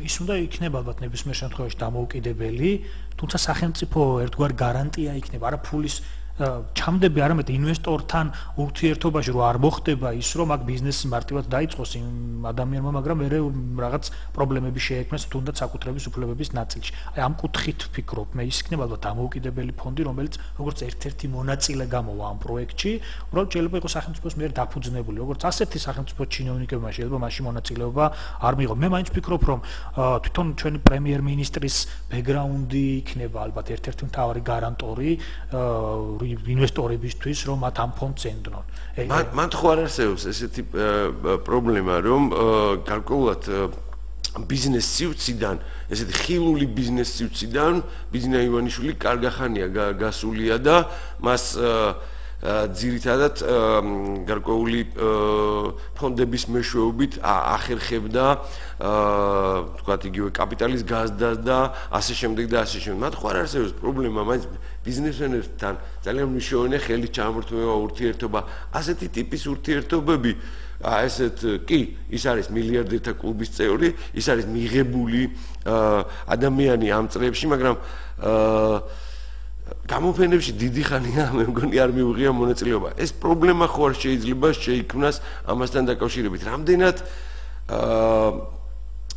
ის უნდა იქნება ალბათ ნებისმიერ შემთხვევაში დამოუკიდებელი, თუმცა სახელმწიფო ერთგვარ გარანტია იქნება, არა ფულის ჩამდები არამედ ინვესტორთან ურთიერთობაში რომ არ მოხდება ის რომ აქ ბიზნესი მარტივად დაიწყოს იმ ადამიანმა, მაგრამ მე რაღაც პრობლემები შეექმნას თუნდაც საკუთრების უფლებების ნაწილში. აი ამ კუთხით ვფიქრობ, მე ის იქნება ალბათ დამოუკიდებელი ფონდი, რომელიც როგორც ერთ-ერთი მონაწილე გამოვა ამ პროექტში, უბრალოდ შეიძლება იყოს სახელმწიფოს მიერ დაფუძნებული, როგორც ასეთი სახელმწიფო ჩინოვნიკებმა შეიძლება მაშინ მონაწილეობა არ მიიღო. მე მაინც ვფიქრობ, რომ თვითონ ჩვენი პრემიერ-მინისტრის ბექგრაუნდი იქნება ალბათ ერთ-ერთი მთავარი გარანტორი ინვესტორებისთვის, რომ მათ ამ ფონდს ენდრონ. მან ხო არ არსებობს ესეთი პრობლემა, რომ გარკვეულად ბიზნეს სივრციდან, ესეთი ხილული ბიზნეს სივრციდან ბიზნა ივანიშვილი კარგახანია გასულია და მას ძირითადად გარკვეული ფონდების მეშვეობით ახერხებდა თქვათ იგივე კაპიტალის გაზრდას და ასე შემდეგ და ასე შემდეგ. მათ ხო არ არსებობს პრობლემა, მაინც ბიზნესმენებთან ძალიან მნიშვნელოვანია ხელის ჩამორთმევა, ურთიერთობა, ასეთი ტიპის ურთიერთობები. ესეთ კი, ის არის მილიარდერთა კლუბის წევრი, ის არის მიღებული ადამიანი ამ წრეებში, მაგრამ გამოფენებში დიდი ხანია მე მგონი არ მიუღია მონაწილეობა. ეს პრობლემა ხო არ შეიძლება შეიქმნას ამასთან დაკავშირებით. რამდენად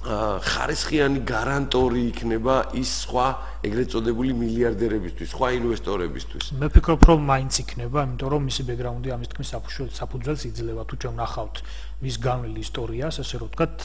ხარისხიანი გარანტორი იქნება ის სხვა ეგრეთ წოდებული მილიარდერებისთვის, სხვა ინვესტორებისთვის? მე ვფიქრობ, რომ მაინც იქნება, იმიტომ რომ მისი ბექგრაუნდი ამის თქმის საფუძველს იძლევა. თუ ჩვენ ვნახავთ მის განვლილ ისტორიას, ასე რომ ვთქვათ,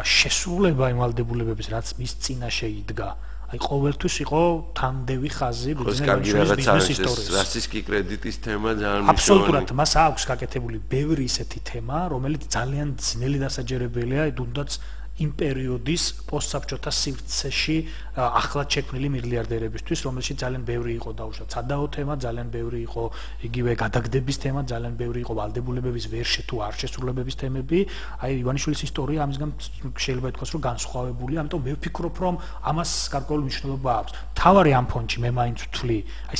შესრულება იმ ვალდებულებების, რაც მის წინაშე იდგა. აი ყოველთვის იყო თანდევი ხაზი ბიზნეს ისტორიის. რასისტი კრედიტის თემა ძალიან მნიშვნელოვანია. აბსოლუტურად, მას აქვს გაკეთებული ბევრი ისეთი თემა, რომელიც ძალიან ძნელი დასაჯერებელია, თუნდაც იმ პერიოდის პოსტსაბჭოთა სივრცეში ახლად შექმნილი მილიარდერებისთვის, რომელშიც ძალიან ბევრი იყო დაუშვათ სადაო თემა, ძალიან ბევრი იყო იგივე გადაგდების თემა, ძალიან ბევრი იყო ვალდებულებების ვერ თუ არ შესრულებების თემები. აი ივანიშვილის ისტორია ამისგან შეიძლება ითქვას, რომ განსხვავებულია, ამიტომ მე ვფიქრობ, რომ ამას გარკვეული მნიშვნელობა აქვს. თავარი ამ ფონდში მე მაინც ვთვლი, აი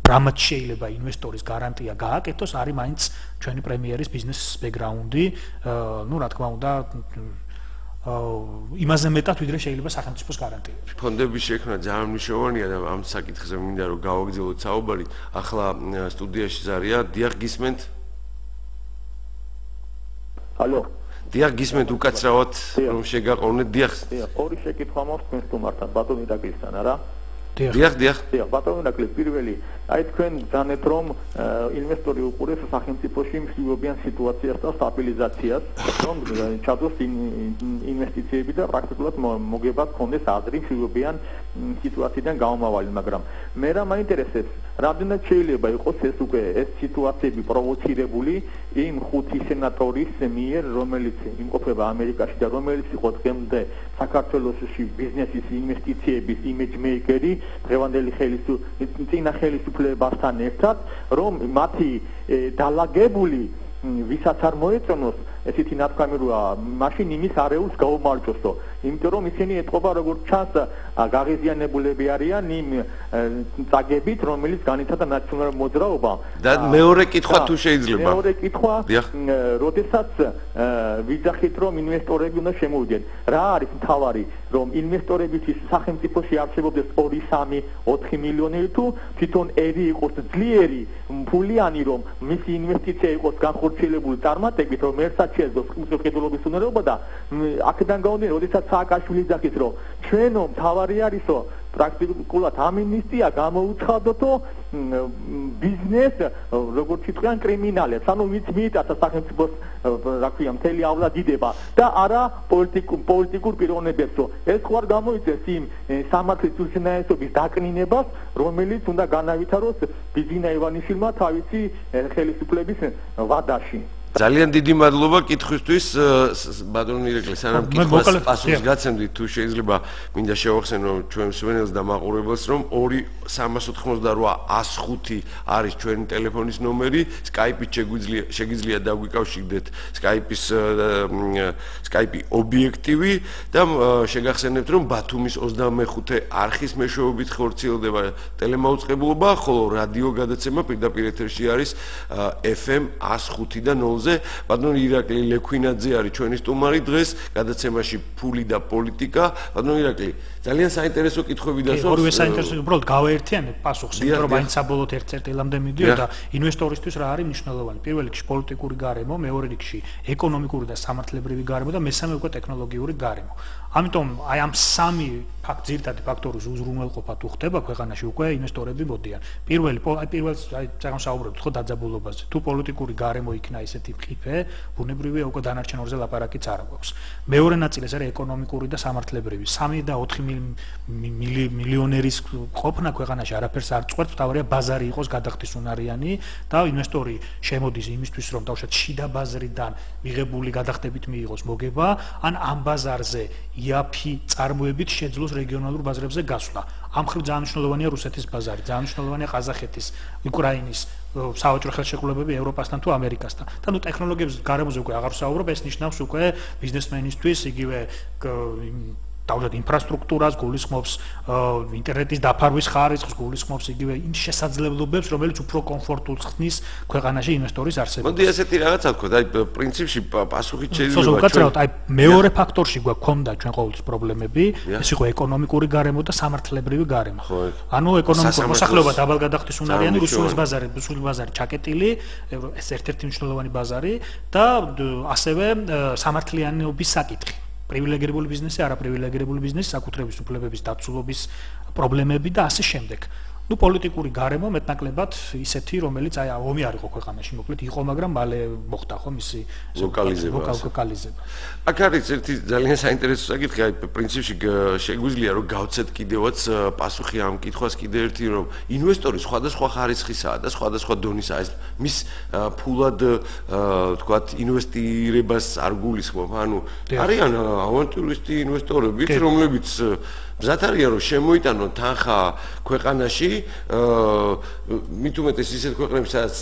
რამაც შეიძლება ინვესტორის გარანტია გააკეთოს, არის მაინც ჩვენი პრემიერის ბიზნეს ბექგრაუნდი, ну რა თქმა უნდა იმაზე მეტად ვიდრე შეიძლება სახელმწიფოს გარანტიები. ფონდების შექმნა ძალიან მნიშვნელოვანია და ამ საკითხზე მინდა რომ გავაგრძელოთ საუბარი. ახლა სტუდიაში ზარია, დიახ გისმენთ? ალო. დიახ გისმენთ უკაცრავად რომ შეგაყოვნეთ, დიახ. ორი შეკითხვა მაქვს თქვენ სტუმართან, ბატონი დაგისთან, არა? დიახ. დიახ, ბატონი დაგლის პირველი, აი თქვენ გძანეთ რომ ინვესტორი უყურებს სახელმწიფოში მსვლელობიან სიტუაციას და სტაბილიზაციას, რომ ჩადოს ინვესტიციები და პრაქტიკულად მოგება გქონდეს აზრი მსვლელობიან სიტუაციიდან გამომავალი, მაგრამ მე რა მაინტერესებს, რამდენად შეიძლება იყოს ეს უკვე ეს სიტუაციები პროვოცირებული იმ 5 სენატორის მიერ, რომელიც იმყოფება ამერიკაში და რომელიც იყო დღემდე საქართველოში ბიზნესის ინვესტიციების იმეჯმეიკერი, დღევანდელი წინა ხელისუფლებასთან ერთად, რომ მათი დალაგებული ვისაც არ მოეწონოს ესეთი ნათქვამი როა, მაშინ იმის არეულს გაუმარჯოსო. იმიტომ რომ ისინი ეთყობა როგორც ჩანს გაღიზიანებულები არიან იმ წაგებით, რომელიც განიცადა ნაციონალურ მოძრაობამ. და მეორე კითხვა თუ შეიძლება. მეორე კითხვა, როდესაც ვიძახით რომ ინვესტორები უნდა შემოვიდნენ, რა არის მთავარი, რომ ინვესტორებისთვის სახელმწიფოში არსებობდეს 2, 3, 4 მილიონი თუ თვითონ ერი იყოს ძლიერი, ფულიანი, რომ მისი ინვესტიცია იყოს განხორციელებული წარმატებით, რომ ერთად შეძლოს კულტურის უნარობა და აქედან გამომდინარე, როდესაც სააკაშვილი ძახის რომ ჩვენო მთავარი არისო პრაქტიკულად ამინისტია გამოუცხადოთო ბიზნეს როგორც იტყვიან კრიმინალებს, ანუ ვინც მიიტაცა სახელმწიფოს რა ქვია მთელი ავლადიდება და არა პოლიტიკურ პიროვნებებსო. ეს ხوار გამოიწეს იმ სამართლის უზენაესობის დაკნინებას, რომელიც უნდა განავითაროს ბიზნა ივანიშვილმა თავისი ხელისუფლების ვადაში. ძალიან დიდი მადლობა კითხვისთვის, ბატონო ირაკლი, სანამ კითხვას პასუხს გაცემდით, თუ შეიძლება მინდა შევახსენო ჩვენ მსმენელს და მაყურებელს, რომ 2-388-105 არის ჩვენი ტელეფონის ნომერი, Skype-ით შეგიძლია დაგვიკავშირდეთ Skype ობიექტივი და შეგახსენებთ, რომ ბათუმის 25 არხის მეშვეობით ხორციელდება ტელემაუწყებლობა, ხოლო რადიო გადაცემა პირდაპირ ეთერში არის FM 105 და 0 თემაზე. ბატონო ირაკლი ლექვინაძე არის ჩვენი სტუმარი დღეს გადაცემაში ფული და პოლიტიკა. ბატონო ირაკლი, ძალიან საინტერესო კითხვები დასვავს. ორივე საინტერესო, უბრალოდ გავაერთიანებ პასუხს, იმიტომ რომ მაინც საბოლოოდ ერთ წერტილამდე მიდიოდა და ინვესტორისთვის რა არის მნიშვნელოვანი. პირველ რიგში პოლიტიკური გარემო, მეორე რიგში ეკონომიკური და სამართლებრივი გარემო და მესამე უკვე ტექნოლოგიური გარემო. ამიტომ აი ამ სამი ძირითადი ფაქტორის უზრუნველყოფა თუ ხდება ქვეყანაში უკვე ინვესტორები მოდიან. პირველ წეგნს საუბრობთ ხო დაძაბულობაზე. თუ პოლიტიკური გარემო იქნა ისეთი მყიფე, ბუნებრივია უკვე დანარჩენ ორზე ლაპარაკიც არ აქვს. მეორე ნაწილი ეს არის ეკონომიკური და სამართლებრივი. 3.4 მილიონერის ყოფნა ქვეყანაში არაფერს არ წყვეტს, თავარია ბაზარი იყოს გადახდისუნარიანი და ინვესტორი შემოდის იმისთვის, რომ თავშად შიდა ბაზრიდან მიღებული გადახდებით მიიღოს მოგება, ან ამ ბაზარზე იაფი წარმოებით შეძლოს რეგიონალურ ბაზრებზე გასვლა. ამ მხრივ ძალიან მნიშვნელოვანია რუსეთის ბაზარი, ძალიან მნიშვნელოვანია ყაზახეთის, უკრაინის სავაჭრო ხელშეკრულებები ევროპასთან თუ ამერიკასთან. და ნუ ტექნოლოგიების გარემოზე უკვე აღარ ვსაუბრობ, ეს ნიშნავს უკვე ბიზნესმენისთვის იგივე თავად ინფრასტრუქტურას, გულისხმობს ინტერნეტის დაფარვის ხარისხს, გულისხმობს იგივე იმ შესაძლებლობებს, რომელიც უფრო კომფორტულს ხსნის ქვეყანაში ინვესტორის არსებობას. მოდი ასეთი რაღაცა ვთქვა, აი პრინციპში პასუხით შეიძლება სულ აი მეორე ფაქტორში გვაქვს ჩვენ ყოველთვის პრობლემები, ეს იყო ეკონომიკური გარემო და სამართლებრივი გარემო. ანუ ეკონომიკური მოსახლეობა დაბალგადახდისუნარიანი, რუსული ბაზარი ჩაკეტილი, ეს ერთ-ერთი მნიშვნელოვანი ბაზარი და ასევე სამართლიანობის საკითხი. პრივილეგირებული ბიზნესი, არაპრივილეგირებული ბიზნესი, საკუთრების უფლებების დაცულობის პრობლემები და ასე შემდეგ. ნუ პოლიტიკური გარემო მეტნაკლებად ისეთი, რომელიც აი ომი არ იყო ქვეყანაში, მოკლედ იყო, მაგრამ მალე მოხდა ხო მისი ლოკალიზება. აქ არის ერთი ძალიან საინტერესო საკითხი, აი პრინციპში შეგვიძლია რომ გავცეთ კიდევაც პასუხი ამ კითხვას კიდე ერთი, რომ ინვესტორი სხვადასხვა ხარისხისაა და სხვადასხვა დონისაა. ეს მის ფულად თქვათ ინვესტირებას არ გულისხმობ, ანუ არიან ავანტურისტი ინვესტორებიც, რომლებიც მზად არიან რომ შემოიტანონ თანხა ქვეყანაში, მით უმეტეს ისეთ ქვეყნებში, სადაც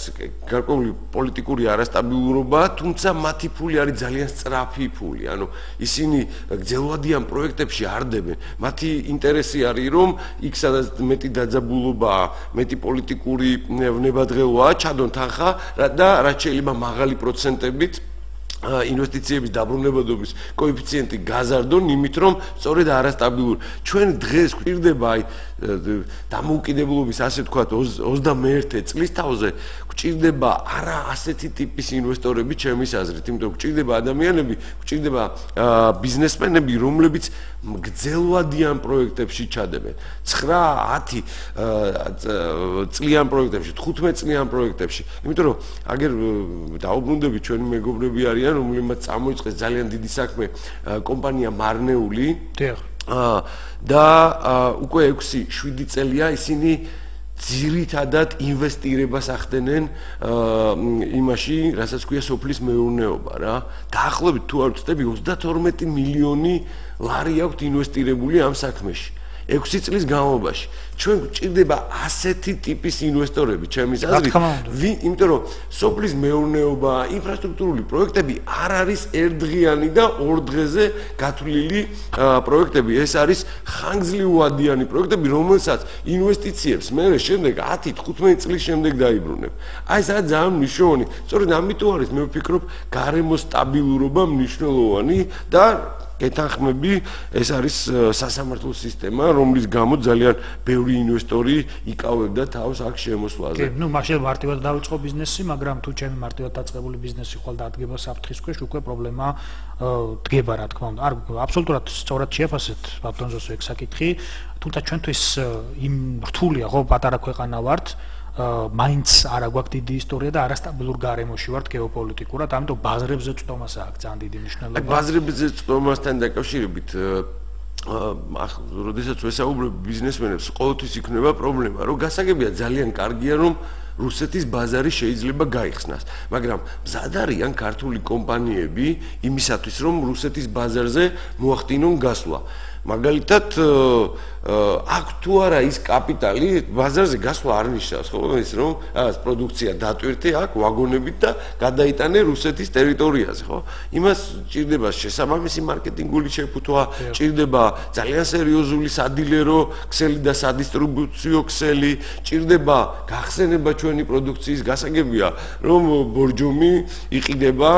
გარკვეული პოლიტიკური არასტაბილურობა, თუმცა მათი ფული არის ძალიან სწრაფი ფული, ანუ ისინი გრძელვადიან პროექტებში არ დებენ. მათი ინტერესი არის რომ იქ სადაც მეტი დაძაბულობაა, მეტი პოლიტიკური ვნებადღელვაა, ჩადონ თანხა და რაც შეიძლება მაღალი პროცენტებით ინვესტიციების დაბრუნებადობის კოეფიციენტი გაზარდონ იმით რომ სწორედ არასტაბილური ჩვენ დღეს გვჭირდება აი დამოუკიდებლობის ასე ვთქვათ 21 წლის თავზე გვჭირდება არა ასეთი ტიპის ინვესტორები ჩემის აზრით იმიტომ რომ გვჭირდება ადამიანები გვჭირდება ბიზნესმენები რომლებიც გრძელვადიან პროექტებში ჩადებენ 9-10 წლიან პროექტებში 15 წლიან პროექტებში იმიტომ რომ აგერ დაუბრუნდები ჩვენი მეგობრები არიან რომლებმაც წამოიწყეს ძალიან დიდი საქმე კომპანია მარნეული და უკვე 6-7 წელია ისინი ძირითადად ინვესტირებას ახდენენ იმაში, რასაც ქვია სოფლის მეურნეობა რა. დაახლოებით თუ არ ვცდები 32 მილიონი ლარი აქვს ინვესტირებული ამ საქმეში. 6 წლის განმავლობაში. ჩვენ გვჭირდება ასეთი ტიპის ინვესტორები, ჩემის აზრით, იმიტომ რომ სოფლის მეურნეობა, ინფრასტრუქტურული პროექტები არ არის ერთდღიანი და ორ დღეზე გათვლილი პროექტები. ეს არის ხანგრძლივადიანი პროექტები, რომელსაც ინვესტიციებს მე შემდეგ 10-15 წლის შემდეგ დაიბრუნებ. აი ეს არის ძალიან მნიშვნელოვანი. სწორედ ამიტომ არის მე ვფიქრობ, გარემოს სტაბილურობა მნიშვნელოვანი და გეთანხმები, ეს არის სასამართლო სისტემა, რომლის გამო ძალიან ბევრი ინვესტორი იკავებდა თავს აქ შემოსვლაზე. კი, ნუ მაშინ მარტივად დავიწყო ბიზნესი, მაგრამ თუ ჩემი მარტივად დაწყებული ბიზნესი ხვალ დადგება საფრთხის ქვეშ, უკვე პრობლემა დგება, რა თქმა უნდა. არ აბსოლუტურად სწორად შეაფასეთ ბატონზოს ეგ საკითხი, თუმცა ჩვენთვის იმ რთულია, ხო, პატარა ქვეყანა ვართ. მაინც არა გვაქვს დიდი ისტორია და არასტაბილურ გარემოში ვართ გეოპოლიტიკურად, ამიტომ ბაზრებზე წვდომას აქვს ძალიან დიდი მნიშვნელობა. ბაზრებზე წვდომასთან დაკავშირებით როდესაც ვესაუბრებ ბიზნესმენებს, ყოველთვის იქნება პრობლემა, რომ გასაგებია ძალიან კარგია, რომ რუსეთის ბაზარი შეიძლება გაიხსნას, მაგრამ მზად არიან ქართული კომპანიები იმისათვის, რომ რუსეთის ბაზარზე მოახდინონ გასვლა. მაგალითად აქ თუ არა ის კაპიტალი ბაზარზე გასვლა არ ნიშნავს, ხო, ის რომ რაღაც პროდუქცია დატვირთე აქ ვაგონებით და გადაიტანე რუსეთის ტერიტორიაზე, ხო? იმას ჭირდება შესაბამისი მარკეტინგული შეფუთვა, ჭირდება ძალიან სერიოზული სადილერო ქსელი და სადისტრიბუციო ქსელი, ჭირდება გახსენება ჩვენი პროდუქციის, გასაგებია, რომ ბორჯომი იყიდება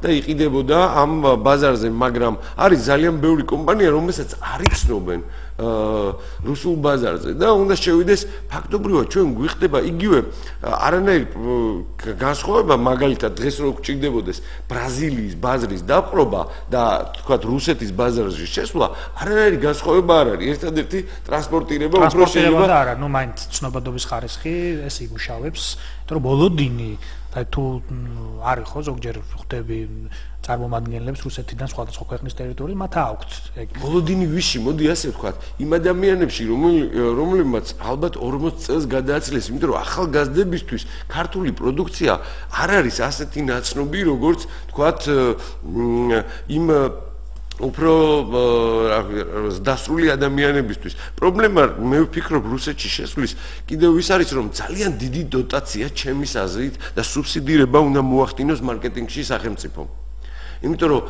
და იყიდებოდა ამ ბაზარზე, მაგრამ არის ძალიან ბევრი კომპანია, რომელსაც არ იცნობენ რუსულ ბაზარზე და უნდა შევიდეს ფაქტობრივად ჩვენ გვიხდება იგივე არანაირი განსხვავება მაგალითად დღეს რო გჭირდებოდეს ბრაზილიის ბაზრის დაპყრობა და თქვათ რუსეთის ბაზარში შესვლა არანაირი განსხვავება არ არის ერთადერთი ტრანსპორტირება უფრო შეიძლება და არა ნუ მაინც ცნობადობის ხარისხი ეს იმუშავებს იმიტომ რომ ბოლოდინი თუ არის ხო ზოგჯერ ხვდები წარმომადგენლებს რუსეთიდან სხვადასხვა ქვეყნის ტერიტორიაზე მათ აქვთ ეგ ბოლოდინი ვიში მოდი ასე ვთქვათ იმ ადამიანებში რომლებმაც ალბათ 40 წელს გადააცილეს იმიტომ რომ ახალგაზრდებისთვის ქართული პროდუქცია არ არის ასეთი ნაცნობი როგორც ვთქვათ იმ უფრო დასრული ადამიანებისთვის პრობლემა მე ვფიქრობ რუსეთში შესვლის კიდევ ის არის რომ ძალიან დიდი დოტაცია ჩემის აზრით და სუბსიდირება უნდა მოახდინოს მარკეტინგში სახელმწიფომ იმიტომ რომ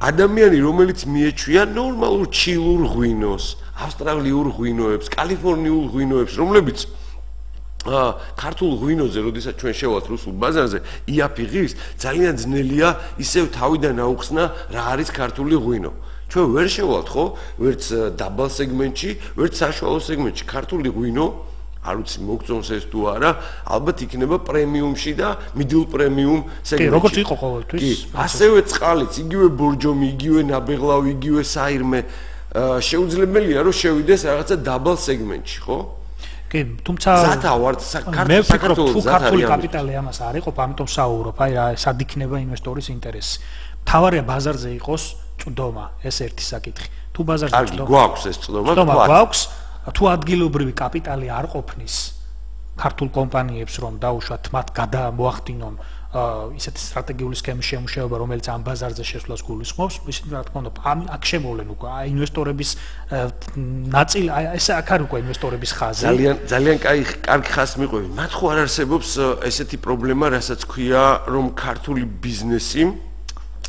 ადამიანი რომელიც მიეჩვია ნორმალურ ჩილურ ღვინოს ავსტრალიურ ღვინოებს კალიფორნიულ ღვინოებს რომლებიც ქართულ ღვინოზე, როდესაც ჩვენ შევალთ რუსულ ბაზარზე, იაფიღის, ძალიან ძნელია ისევ თავიდან აუხსნა რა არის ქართული ღვინო. ჩვენ ვერ შევალთ, ხო? ვერც დაბალ სეგმენტში, ვერც საშუალო სეგმენტში ქართული ღვინო, არ ვიცი მოგწონს ეს თუ არა, ალბათ იქნება პრემიუმში და middle premium სეგმენტში. კი, როგორც იყო ყოველთვის. კი, ასევე წყალიც, იგივე ბორჯომი, იგივე ნაბეღლავი, იგივე საირმე, შეუძლებელია რომ შევიდეს რაღაცა დაბალ სეგმენტში, ხო? კი, თუმცა საქართველოს ქართული კაპიტალი ამას არ იყო, ამიტომ საუბრობ, აი რა, სად იქნება ინვესტორის ინტერესი. მთავარია ბაზარზე იყოს წვდომა, ეს ერთი საკითხი. თუ ბაზარზე წვდომა გვაქვს ეს წვდომა, გვაქვს, თუ ადგილობრივი კაპიტალი არ ყოფნის ქართულ კომპანიებს რომ დაუშვათ მათ გადამოახდინონ ისეთი სტრატეგიული სქემის შემუშავება, რომელიც ამ ბაზარზე შესვლას გულისხმობს, ისინი რა თქმა უნდა, აქ შემოვლენ უკვე ინვესტორების ნაწილი, ეს აქ არის უკვე ინვესტორების ხაზი. ძალიან კარგი ხაზს მიყვები. მათ ხო არ არსებობს ესეთი პრობლემა, რასაც ქვია, რომ ქართული ბიზნესი,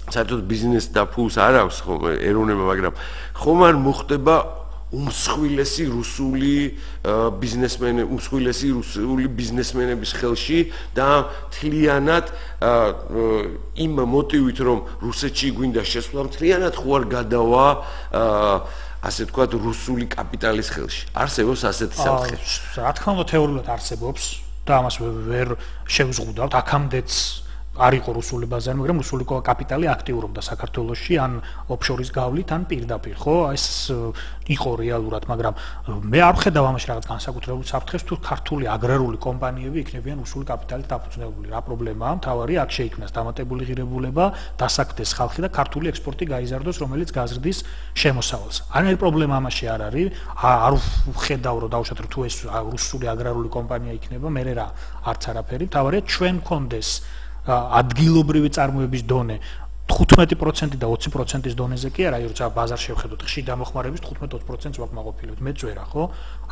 საერთოდ ბიზნეს და ფულს არ აქვს ხომ ეროვნება, მაგრამ ხომ არ მოხდება უმსხვილესი რუსული ბიზნესმენების ხელში და თლიანად იმ მოტივით რომ რუსეთში გვინდა შესვლა თლიანად ხო არ გადავა ასე ვთქვათ რუსული კაპიტალის ხელში არსებობს ასეთი საფრთხე რა თქმა უნდა თეორიულად არსებობს და ამას ვერ შევზღუდავთ აქამდეც არ იყო რუსული ბაზარი, მაგრამ რუსული კაპიტალი აქტიურობდა საქართველოში ან ოფშორის გავლით, ან პირდაპირ, ხო? ეს იყო რეალურად, მაგრამ მე არ ვხედავ ამაში რაღაც განსაკუთრებულ საფრთხეს, თუ ქართული აგრარული კომპანიები იქნებიან რუსული კაპიტალით დაფუძნებული. რა პრობლემაა? მთავარი აქ შეიქმნას დამატებული ღირებულება, დასაქმდეს ხალხი და ქართული ექსპორტი გაიზარდოს, რომელიც გაზრდის შემოსავალს. არანაირი პრობლემა ამაში არ არის. არ ვხედავ, რომ დავუშვათ, თუ ეს რუსული აგრარული კომპანია იქნება, მე რა არც არაფერი. მთავარია ჩვენ გქონდეს ადგილობრივი წარმოების დონე 15% და 20%-ის დონეზე კი არა, როცა ბაზარში შევხედოთ ხშირი დამოხმარების 15-20%-ს ვაკმაყოფილებთ, მეც ვერა, ხო?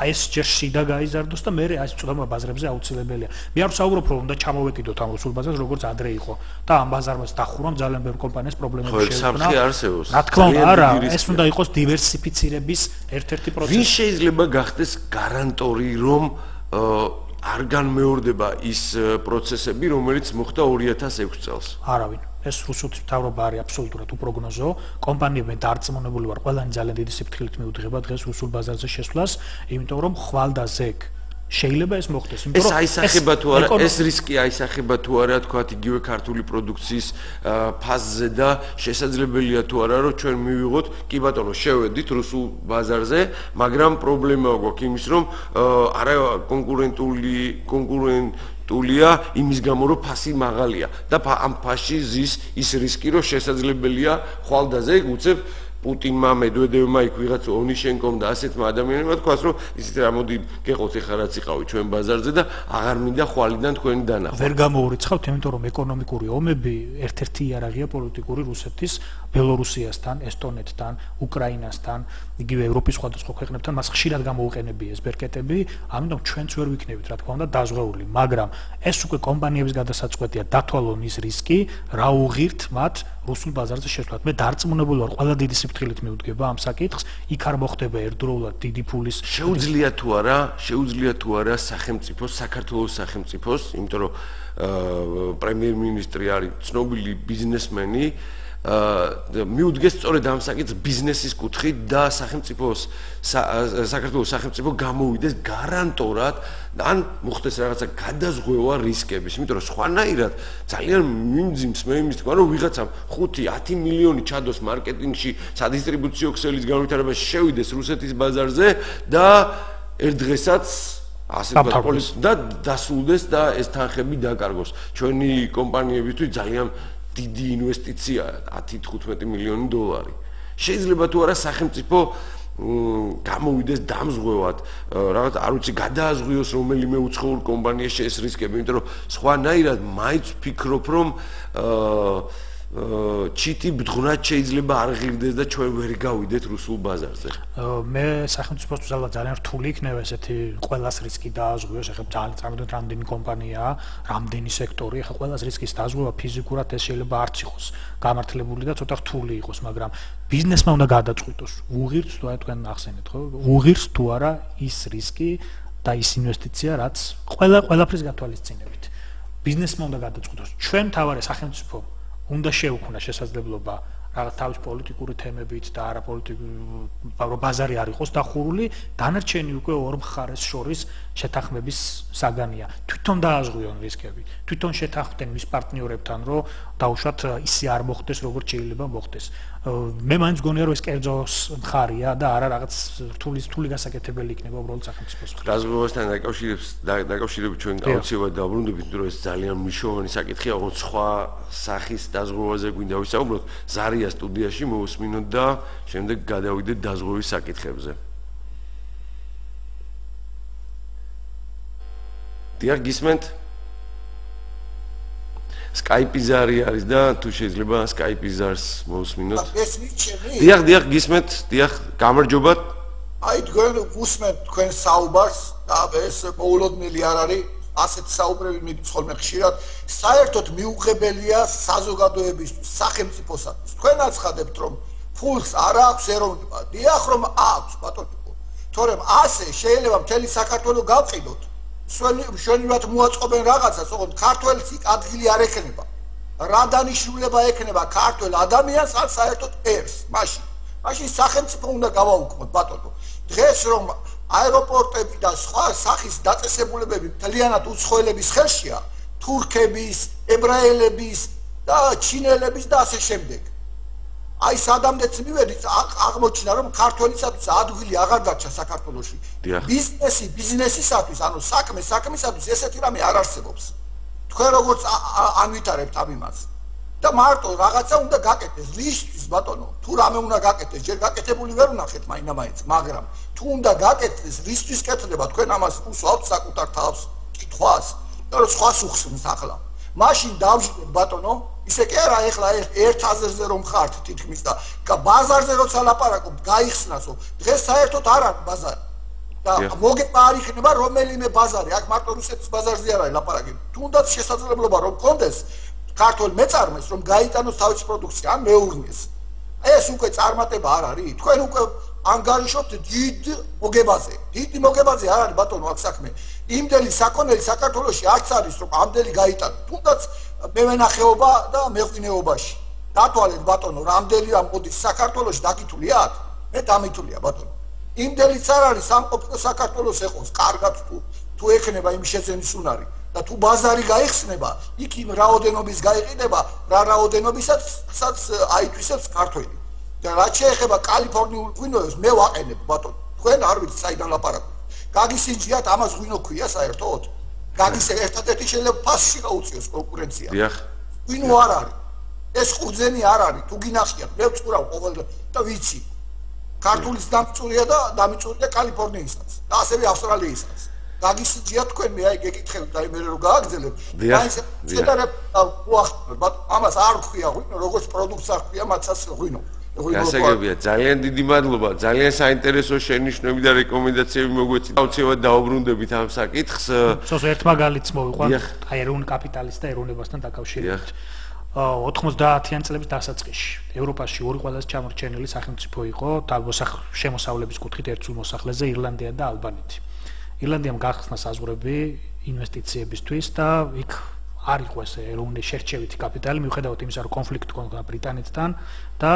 აი ეს ჯერ შიდა გაიზარდოს და მე ეს წვდომა ბაზრებზე აუცილებელია. მე არ ვსაუბრობ, რომ უნდა ჩამოვეკიდოთ ამ რუსულ ბაზარს, როგორც ადრე იყო და ამ ბაზარს დახურონ ძალიან ბევრ კომპანიას პრობლემები შეექმნა. რა თქმა უნდა, არა, ეს უნდა იყოს დივერსიფიცირების ერთ-ერთი პროცესი. ვის შეიძლება გახდეს გარანტორი, რომ არ განმეორდება ის პროცესები, რომელიც მოხდა 2006 წელს. არავინ. ეს რუსეთის მთავრობა არის აბსოლუტურად უპროგნოზო. კომპანიები დარწმუნებული ვარ, ყველანი ძალიან დიდი სიფრთხილით მიუძღება დღეს რუსულ ბაზარზე შესვლას, იმიტომ რომ ხვალდაზეგ შეიძლება ეს მოხდეს, იმიტომ რომ ეს აისახება თუ არა, ეს რისკი აისახება თუ არა, თქვათ იგივე ქართული პროდუქციის ფაზზე და შესაძლებელია თუ არა, რომ ჩვენ მივიღოთ, კი ბატონო, შევედით რუსულ ბაზარზე, მაგრამ პრობლემა გვაქვს იმის, რომ არა კონკურენტულია იმის გამო, რომ ფასი მაღალია და ამ ფასში ზის ის რისკი, რომ შესაძლებელია ხვალდაზე უცებ პუტინმა, მედვედევმა, იქ ვიღაც ონიშენკომ და ასეთმა ადამიანებმა თქვას, რომ ისიც ამოდი გეყოთ ეხლა რაც იყავით ჩვენ ბაზარზე და აღარ მინდა ხვალიდან თქვენი დანახვა. ვერ გამოურიცხავთ, იმიტომ რომ ეკონომიკური ომები ერთ-ერთი იარაღია პოლიტიკური რუსეთის, ბელორუსიასთან, ესტონეთთან, უკრაინასთან, იგივე ევროპის სხვადასხვა ქვეყნებთან მას ხშირად გამოუყენებია ეს ბერკეტები, ამიტომ ჩვენც ვერ ვიქნებით, რა თქმა უნდა, დაზღვეული, მაგრამ ეს უკვე კომპანიების გადასაწყვეტია დათვალონ ის რისკი, რა უღირთ მათ რუსულ ბაზარზე შესვლად. მე დარწმუნებული ვარ, ყველა დიდი სიფრთხილით მივდგება ამ საკითხს, იქ არ მოხდება ერთდროულად დიდი ფულის. შეუძლია თუ არა სახელმწიფოს, საქართველოს სახელმწიფოს, იმიტომ რომ პრემიერ-მინისტრი არის ცნობილი ბიზნესმენი, მიუდგეს სწორედ ამ საკითხს ბიზნესის კუთხით და საქართველოს სახელმწიფო გამოვიდეს გარანტორად ან მოხდეს რაღაცა გადაზღვევა რისკების, იმიტომ რომ სხვანაირად ძალიან მიმძიმს მე იმის თქვა, რომ ვიღაცამ 5-10 მილიონი ჩადოს მარკეტინგში, სადისტრიბუციო ქსელის განვითარებაში შევიდეს რუსეთის ბაზარზე და ერთ დღესაც ასე და დასრულდეს და ეს თანხები დაკარგოს. ჩვენი კომპანიებისთვის ძალიან დიდი ინვესტიციაა 10-15 მილიონი დოლარი. შეიძლება თუ არა სახელმწიფო გამოვიდეს დამზღვევად, რაღაც არ ვიცი, გადააზღვიოს რომელიმე უცხოურ კომპანიაში ეს რისკები, იმიტომ რომ სხვანაირად მაინც ვფიქრობ, რომ ჩიტი ბძღვნად შეიძლება არ ღირდეს და ჩვენ ვერ გავიდეთ რუსულ ბაზარზე. მე სახელმწიფოსთვის ალბათ ძალიან რთული იქნება ესეთი ყველას რისკი დააზღვიოს, ახლა ძალიან წარმოვიდგინოთ რამდენი კომპანიაა, რამდენი სექტორი, ახლა ყველას რისკის დააზღვევა ფიზიკურად ეს შეიძლება არც იყოს გამართლებული და ცოტა რთული იყოს, მაგრამ ბიზნესმა უნდა გადაწყვიტოს, უღირს თუ არა თქვენ ახსენეთ, ხო? უღირს თუ არა ის რისკი და ის ინვესტიცია, რაც ყველაფრის გათვალისწინებით. ბიზნესმა უნდა გადაწყვიტოს. ჩვენ თავარი სახელმწიფო უნდა შეუქმნა შესაძლებლობა რაღაც თავის პოლიტიკური თემებით და არაპოლიტიკური ბაზარი არ იყოს დახურული, დანარჩენი უკვე ორ მხარეს შორის შეთანხმების საგანია. თვითონ დააზღვიონ რისკები, თვითონ შეთანხმდნენ მის პარტნიორებთან, რომ დაუშვათ ისე არ მოხდეს, როგორც შეიძლება მოხდეს. მე მაინც გონია, რომ ეს კერძოს მხარია და არა რაღაც რთული გასაკეთებელი იქნება უბრალოდ სახელმწიფოს. დაზღვევასთან დაკავშირებით ჩვენ აუცილებლად დავბრუნდებით, რომ ეს ძალიან მნიშვნელოვანი საკითხია, ოღონდ სხვა სახის დაზღვევაზე გვინდა ვისაუბროთ. ზარია სტუდიაში მოვუსმინოთ და შემდეგ გადავიდეთ დაზღვევის საკითხებზე. დიახ, გისმენთ? Skype ზარი არის და თუ შეიძლება Skype ზარს მოვუსმინოთ. დიახ, გისმენთ, დიახ, გამარჯობათ. აი თქვენ უსმენთ თქვენ საუბარს და ეს მოულოდნელი არ არის, ასეთ საუბრები მიდის ხოლმე ხშირად. საერთოდ მიუღებელია საზოგადოებისთვის, სახელმწიფოსათვის. თქვენ აცხადებთ, რომ ფულს არ აქვს ეროვნება. დიახ, რომ აქვს, ბატონო. თორემ ასე შეიძლება მთელი საქართველო გავყიდოთ. შენივად მოაწყობენ რაღაცას, ოღონდ ქართველს იქ ადგილი არ ექნება. რა დანიშნულება ექნება ქართველ ადამიანს ან საერთოდ ერს, მაშინ სახელმწიფო უნდა გავაუქმოთ, ბატონო. დღეს რომ აეროპორტები და სხვა სახის დაწესებულებები მთლიანად უცხოელების ხელშია, თურქების, ებრაელების და ჩინელების და ასე შემდეგ. აი სადამდეც მივედით, აღმოჩნდა რომ ქართველისათვის ადგილი აღარ დარჩა საქართველოში. ბიზნესისათვის, ანუ საქმისათვის ესეთი რამე არ არსებობს. თქვენ როგორც ანვითარებთ ამ იმას. და მარტო რაღაცა უნდა გაკეთდეს ლისტვის, ბატონო. თუ რამე უნდა გაკეთდეს, ჯერ გაკეთებული ვერ ვნახეთ მაინც, მაგრამ თუ უნდა გაკეთდეს ლისტვის კეთდება, თქვენ ამას უსვავთ საკუთარ თავს კითხვას და რომ სხვას უხსნით ახლა. მაშინ დავждეთ, ბატონო. ისე კი არა, ეხლა ერთ აზერზე რომ ხართ თითქმის და ბაზარზე როცა ლაპარაკობ, გაიხსნასო. დღეს საერთოდ არ არის ბაზარი. და მოგება არ იქნება რომელიმე ბაზარი, აქ მარტო რუსეთის ბაზარზე არ არის ლაპარაკი. თუნდაც შესაძლებლობა რომ გქონდეს ქართულ მეწარმეს რომ გაიტანოს თავისი პროდუქცია, ან მეურნეს. ეს უკვე წარმატება არ არის. თქვენ უკვე ანგარიშობთ დიდ მოგებაზე. დიდი მოგებაზე არ არის ბატონო აქ საქმე. იმდელი საკონელი საქართველოში არც არის რომ ამდელი გაიტანო. თუნდაც მევენახეობა და მეღვინეობაში. დათვალეთ ბატონო, რამდენი რამ მოდის საქართველოში დაკითულიათ? მე დამითვლია ბატონო. იმდელიც არ არის სამყოფო საქართველოს ეყოს, კარგად თუ ექნება იმ შეძენის უნარი და თუ ბაზარი გაიხსნება, იქ იმ რაოდენობის გაიყიდება, რა რაოდენობისაც აითვისებს ქართველი. და რაც შეეხება კალიფორნიულ ღვინოებს, მე ვაყენებ ბატონო. თქვენ არ ვიცით საიდან ლაპარაკობთ. გაგისინჯიათ ამას ღვინო ქვია საერთოდ? გაგის ერთადერთი შეიძლება ფასში გაუწიოს კონკურენცია. დიახ. ღვინო არ არის. ეს ყურძენი არ არის, თუ გინახიათ, მე ვწურავ ყოველ და ვიცი. ქართულის დამწურია და დამიწურია კალიფორნიისაც და ასევე ავსტრალიისაც. გაგისიძიათ თქვენ მე აი გეკითხებით და მე რო გააგზელებ. აი ცედარებ უახმარებად ამას არ ვხვია ღვინო, როგორც პროდუქტს არ ვხვია, მათაც ღვინო. გასაგებია, ძალიან დიდი მადლობა, ძალიან საინტერესო შენიშვნები და რეკომენდაციები მოგვეწია. აუცილებლად დაუბრუნდებით ამ საკითხს. სულ ერთ მაგალითს მოვიყვან, აი ეროვნული კაპიტალის და ეროვნებასთან დაკავშირებით. 90-იან წლების დასაწყისში ევროპაში ორი ყველაზე ჩამორჩენილი სახელმწიფო იყო შემოსავლების კუთხით ერთსულ მოსახლეზე ირლანდია და ალბანეთი. ირლანდიამ გახსნა საზღვრები ინვესტიციებისთვის და იქ არ იყო ეს ეროვნული შერჩევითი კაპიტალი, მიუხედავად იმისა, რომ კონფლიქტი ჰქონდა ბრიტანეთთან და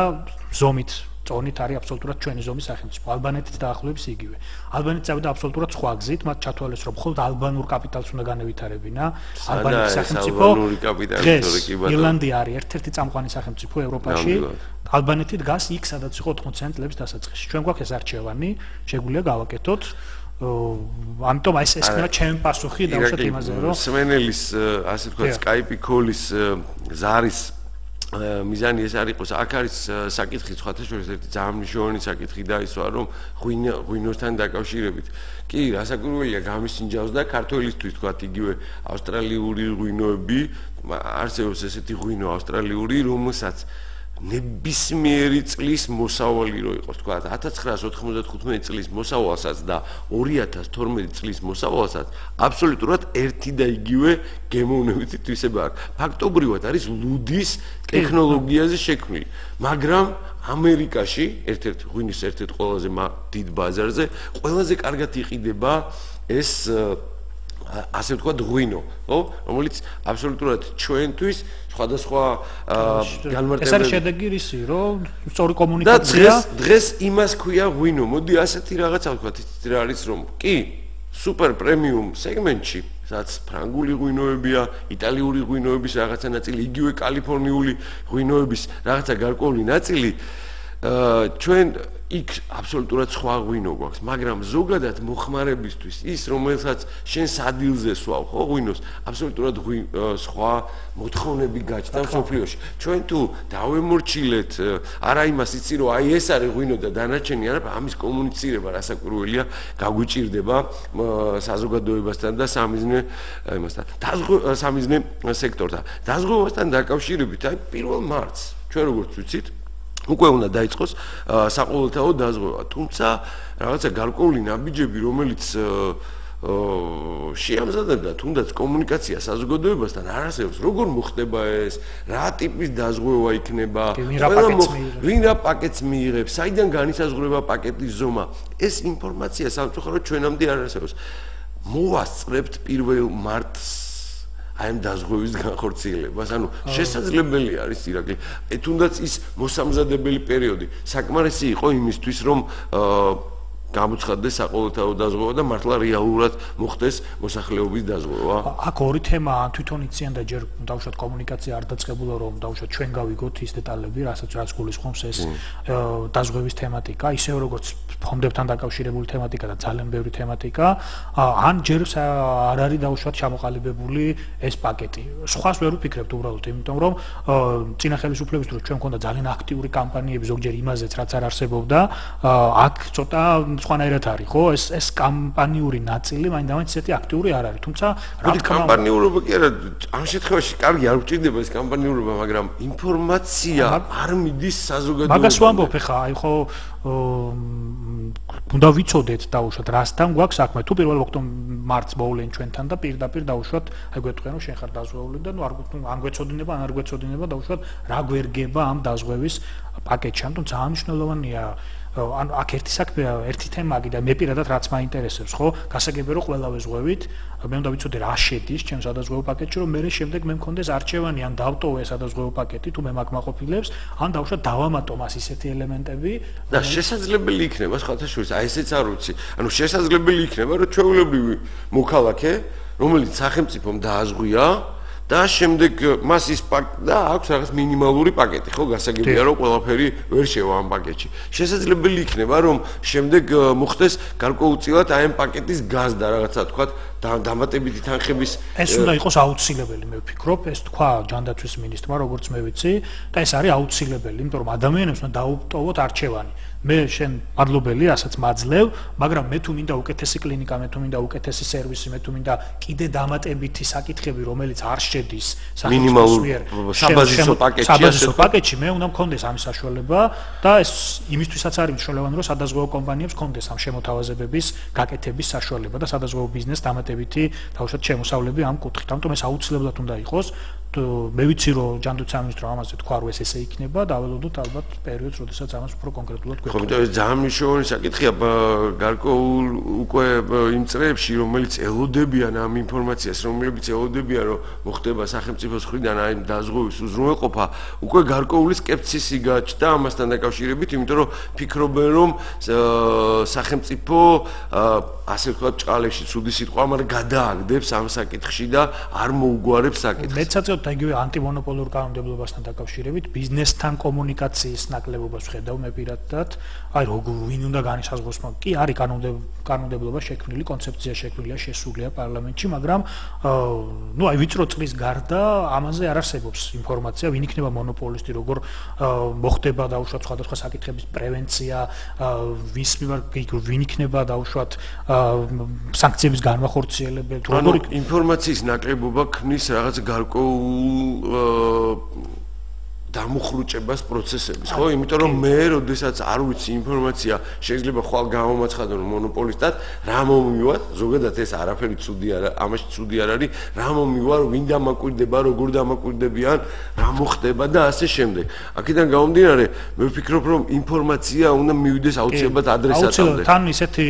ზომით წონით არის აბსოლუტურად ჩვენი ზომის სახელმწიფო. ალბანეთიც დაახლოებით იგივე. ალბანეთი წავიდა აბსოლუტურად სხვა გზით, მათ ჩათვალეს, რომ მხოლოდ ალბანურ კაპიტალს უნდა განევითარებინა. ალბანეთის სახელმწიფო ირლანდია არის ერთ-ერთი წამყვანი სახელმწიფო ევროპაში. ალბანეთი დგას იქ, სადაც იყო 90-იან წლების დასაწყისში. ჩვენ გვაქვს ეს არჩევანი, შეგვიძლია გავაკეთოთ. ამიტომ ეს ყველა ჩემი პასუხი დავუშვათ იმაზე, რომ სმენელის ასე ვთქვათ, Skype call-ის ზარის მიზანი ეს არ იყოს, აქ არის საკითხი სხვათა შორის ერთი ძალიან მნიშვნელოვანი საკითხი და ისაა, რომ ღვინოსთან დაკავშირებით. კი, რასაკვირველია, გამისინჯავს და ქართველისთვის თქვათ იგივე ავსტრალიური ღვინოები, არსებობს ესეთი ღვინო ავსტრალიური, რომელსაც ნებისმიერი წლის მოსავალი რო იყოს, თქვა 1995 წლის მოსავალსაც და 2012 წლის მოსავალსაც აბსოლუტურად ერთი და იგივე გემოვნებით თვისება აქვს. ფაქტობრივად არის ლუდის ტექნოლოგიაზე შექმნილი, მაგრამ ამერიკაში ერთ-ერთ ღვინის ერთ-ერთ ყველაზე დიდ ბაზარზე ყველაზე კარგად იყიდება ეს ასე ვთქვათ ღვინო, ხო? რომელიც აბსოლუტურად ჩვენთვის სხვადასხვა განმარტებები. ეს არის შედეგი ისი, რომ სწორი კომუნიკაცია. და დღეს იმას ქვია ღვინო. მოდი ასეთი რაღაცა ვთქვათ, იცით რა არის, რომ კი, სუპერ პრემიუმ სეგმენტში, სადაც ფრანგული ღვინოებია, იტალიური ღვინოების რაღაცა ნაწილი, იგივე კალიფორნიული ღვინოების რაღაცა გარკვეული ნაწილი, ჩვენ იქ აბსოლუტურად სხვა ღვინო გვაქვს, მაგრამ ზოგადად მოხმარებისთვის ის, რომელსაც შენ სადილზე სვავ, ხო, ღვინოს, აბსოლუტურად სხვა მოთხოვნები გაჩნდა მსოფლიოში. ჩვენ თუ დავემორჩილეთ, არა იმას იცი, რომ აი ეს არის ღვინო და დანარჩენი არა, ამის კომუნიცირება რასაკვირველია, გაგვიჭირდება საზოგადოებასთან და სამიზნე იმასთან, სამიზნე სექტორთან. დაზღვევასთან დაკავშირებით, აი 1 მარტს, ჩვენ როგორც ვიცით, უკვე უნდა დაიწყოს საყოველთაო დაზღვევა, თუმცა რაღაცა გარკვეული ნაბიჯები, რომელიც შეამზადებდა თუნდაც კომუნიკაცია საზოგადოებასთან არ არსებობს. როგორ მოხდება ეს, რა ტიპის დაზღვევა იქნება, ვინ რა პაკეტს მიიღებს, საიდან განისაზღვრება პაკეტის ზომა, ეს ინფორმაცია სამწუხაროდ ჩვენამდე არ არსებობს. მოვასწრებთ 1 მარტს აი ამ დაზღვევის განხორციელებას, ანუ შესაძლებელი არის ირაკლი, თუნდაც ის მოსამზადებელი პერიოდი საკმარისი იყო იმისთვის, რომ გამოცხადდეს საყოველთაო დაზღვევა და მართლა რეალურად მოხდეს მოსახლეობის დაზღვევა. აქ ორი თემაა, თვითონ იციან და ჯერ დავუშვათ კომუნიკაცია არ დაწყებულა, რომ დავუშვათ ჩვენ გავიგოთ ის დეტალები, რასაც გულისხმობს ეს დაზღვევის თემატიკა, ისევ როგორც ფონდებთან დაკავშირებული თემატიკა და ძალიან ბევრი თემატიკა, ან ჯერ არ არის დავუშვათ ჩამოყალიბებული ეს პაკეტი. სხვას ვერ ვფიქრებთ უბრალოდ, იმიტომ რომ წინა ხელისუფლების დროს ჩვენ მქონდა ძალიან აქტიური კამპანიები ზოგჯერ იმაზეც, რაც არ არსებობდა, აქ ცოტა სხვანაირად არის, ხო? ეს კამპანიური ნაწილი მაინდამაინც ისეთი აქტიური არ არის, თუმცა რა თქმა უნდა, კამპანიურობა კი არა, ამ შემთხვევაში კარგი არ ვჭირდება ეს კამპანიურობა, მაგრამ ინფორმაცია არ მიდის საზოგადოებამდე. მაგას ვამბობ ხა, აი ხო უნდა ვიცოდეთ დაუშვათ რასთან გვაქვს საქმე. თუ 1 მარტს მოვლენ ჩვენთან და პირდაპირ დაუშვათ, აი გვეტყვიან რომ შენ ხარ დაზღვეული და ნუ არ გვეცოდინება, ან არ გვეცოდინება დაუშვათ რა გვერგება ამ დაზღვევის პაკეტში. ამიტომ ძალიან მნიშვნელოვანია ანუ აქ ერთი საქმეა, ერთი თემა კიდე მე პირადად რაც მაინტერესებს, ხო? გასაგებია რომ ყველა ვეზღვევით, მე უნდა ვიცოდე რა შედის ჩემ სადაზღვევო პაკეტში, რომ მე შემდეგ მე მქონდეს არჩევანი, ან დავტოვე სადაზღვევო პაკეტი, თუ მე მაკმაყოფილებს, ან დავუშვათ დავამატო მას ისეთი ელემენტები და შესაძლებელი იქნება სხვათა შორის, აი ესეც არ ვიცი. ანუ შესაძლებელი იქნება, რომ ჩვეულებრივი მოქალაქე, რომელიც სახელმწიფომ დააზღვია და შემდეგ მას ის და აქვს რაღაც მინიმალური პაკეტი, ხო, გასაგებია რომ ყველაფერი ვერ შევა ამ პაკეტში. შესაძლებელი იქნება რომ შემდეგ მოხდეს გარკვეულწილად აი ამ პაკეტის გაზდა რაღაცა თქვა დამატებითი თანხების ეს უნდა იყოს აუცილებელი, მე ვფიქრობ, ეს თქვა ჯანდაცვის მინისტრმა, როგორც მე ვიცი, და ეს არის აუცილებელი, იმიტომ რომ ადამიანებს უნდა დაუპტოვოთ არჩევანი. მე შენ მადლობელი, რასაც მაძლევ, მაგრამ მე თუ მინდა უკეთესი კლინიკა, მე თუ მინდა უკეთესი სერვისი, მე თუ მინდა კიდე დამატებითი საკითხები, რომელიც არ შედის მინიმალურ საბაზისო პაკეტში, მე უნდა მქონდეს ამის საშუალება და ეს იმისთვისაც არის მნიშვნელოვანი, რომ სადაზღვევო კომპანიებს მქონდეს ამ შემოთავაზებების გაკეთების საშუალება და სადაზღვევო ბიზნესს დამატებითი თავშად შემოსავლები ამ კუთხით. ამიტომ ეს აუცილებლად უნდა იყოს. მე ვიცი რომ ჯანდაცვის სამინისტრო ამაზე თქვა რომ ეს ესე იქნება და აველოდოთ ალბათ პერიოდს, როდესაც ამას უფრო კონკრეტულად გვექნება. ხო, ეს ძალიან მნიშვნელოვანი საკითხია გარკვეულ უკვე იმ წრეებში, რომელიც ელოდებიან ამ ინფორმაციას, რომლებიც ელოდებიან რომ მოხდება სახელმწიფოს მხრიდან აი დაზღვევის უზრუნველყოფა, უკვე გარკვეული სკეპსისი გაჩნდა ამასთან დაკავშირებით, იმიტომ რომ ფიქრობენ რომ სახელმწიფო ასე ვთქვათ ჭყალებში ცუდი სიტყვა, მაგრამ გადააგდებს ამ საკითხში და არ მოუგვარებს საკითხს. მეცადეთ და იგივე ანტიმონოპოლურ კანონმდებლობასთან დაკავშირებით ბიზნესთან კომუნიკაციის ნაკლებობას ვხედავ მე პირადად. აი როგორ ვინ უნდა განისაზღვროს, კი არის კანონმდებლობა შექმნილი, კონცეფცია შექმნილია, შესულია პარლამენტში, მაგრამ ნუ აი ვიწრო წრის გარდა ამაზე არ არსებობს ინფორმაცია, ვინ იქნება მონოპოლისტი, როგორ მოხდება დაუშვათ სხვადასხვა საკითხების პრევენცია, ვის მიმართ ვინ იქნება დაუშვათ სანქციების განმახორციელებელი, როგორ ინფორმაციის ნაკლებობა ქმნის რაღაც გარკვეულ დამუხრუჭებას პროცესების, ხო? იმიტომ რომ მე, როდესაც არ ვიცი ინფორმაცია, შეიძლება ხვალ გამომაცხადო რომ მონოპოლისტად რა მომივარ, ზოგადად ეს არაფერი ცუდი არა, ამაში ცუდი არ არის, რა მომივარ, ვინ დამაკვირდება, როგორ დამაკვირდებიან, რა მოხდება და ასე შემდეგ. აქედან გამომდინარე, მე ვფიქრობ რომ ინფორმაცია უნდა მივიდეს აუცილებლად ადრესატამდე. თან ისეთი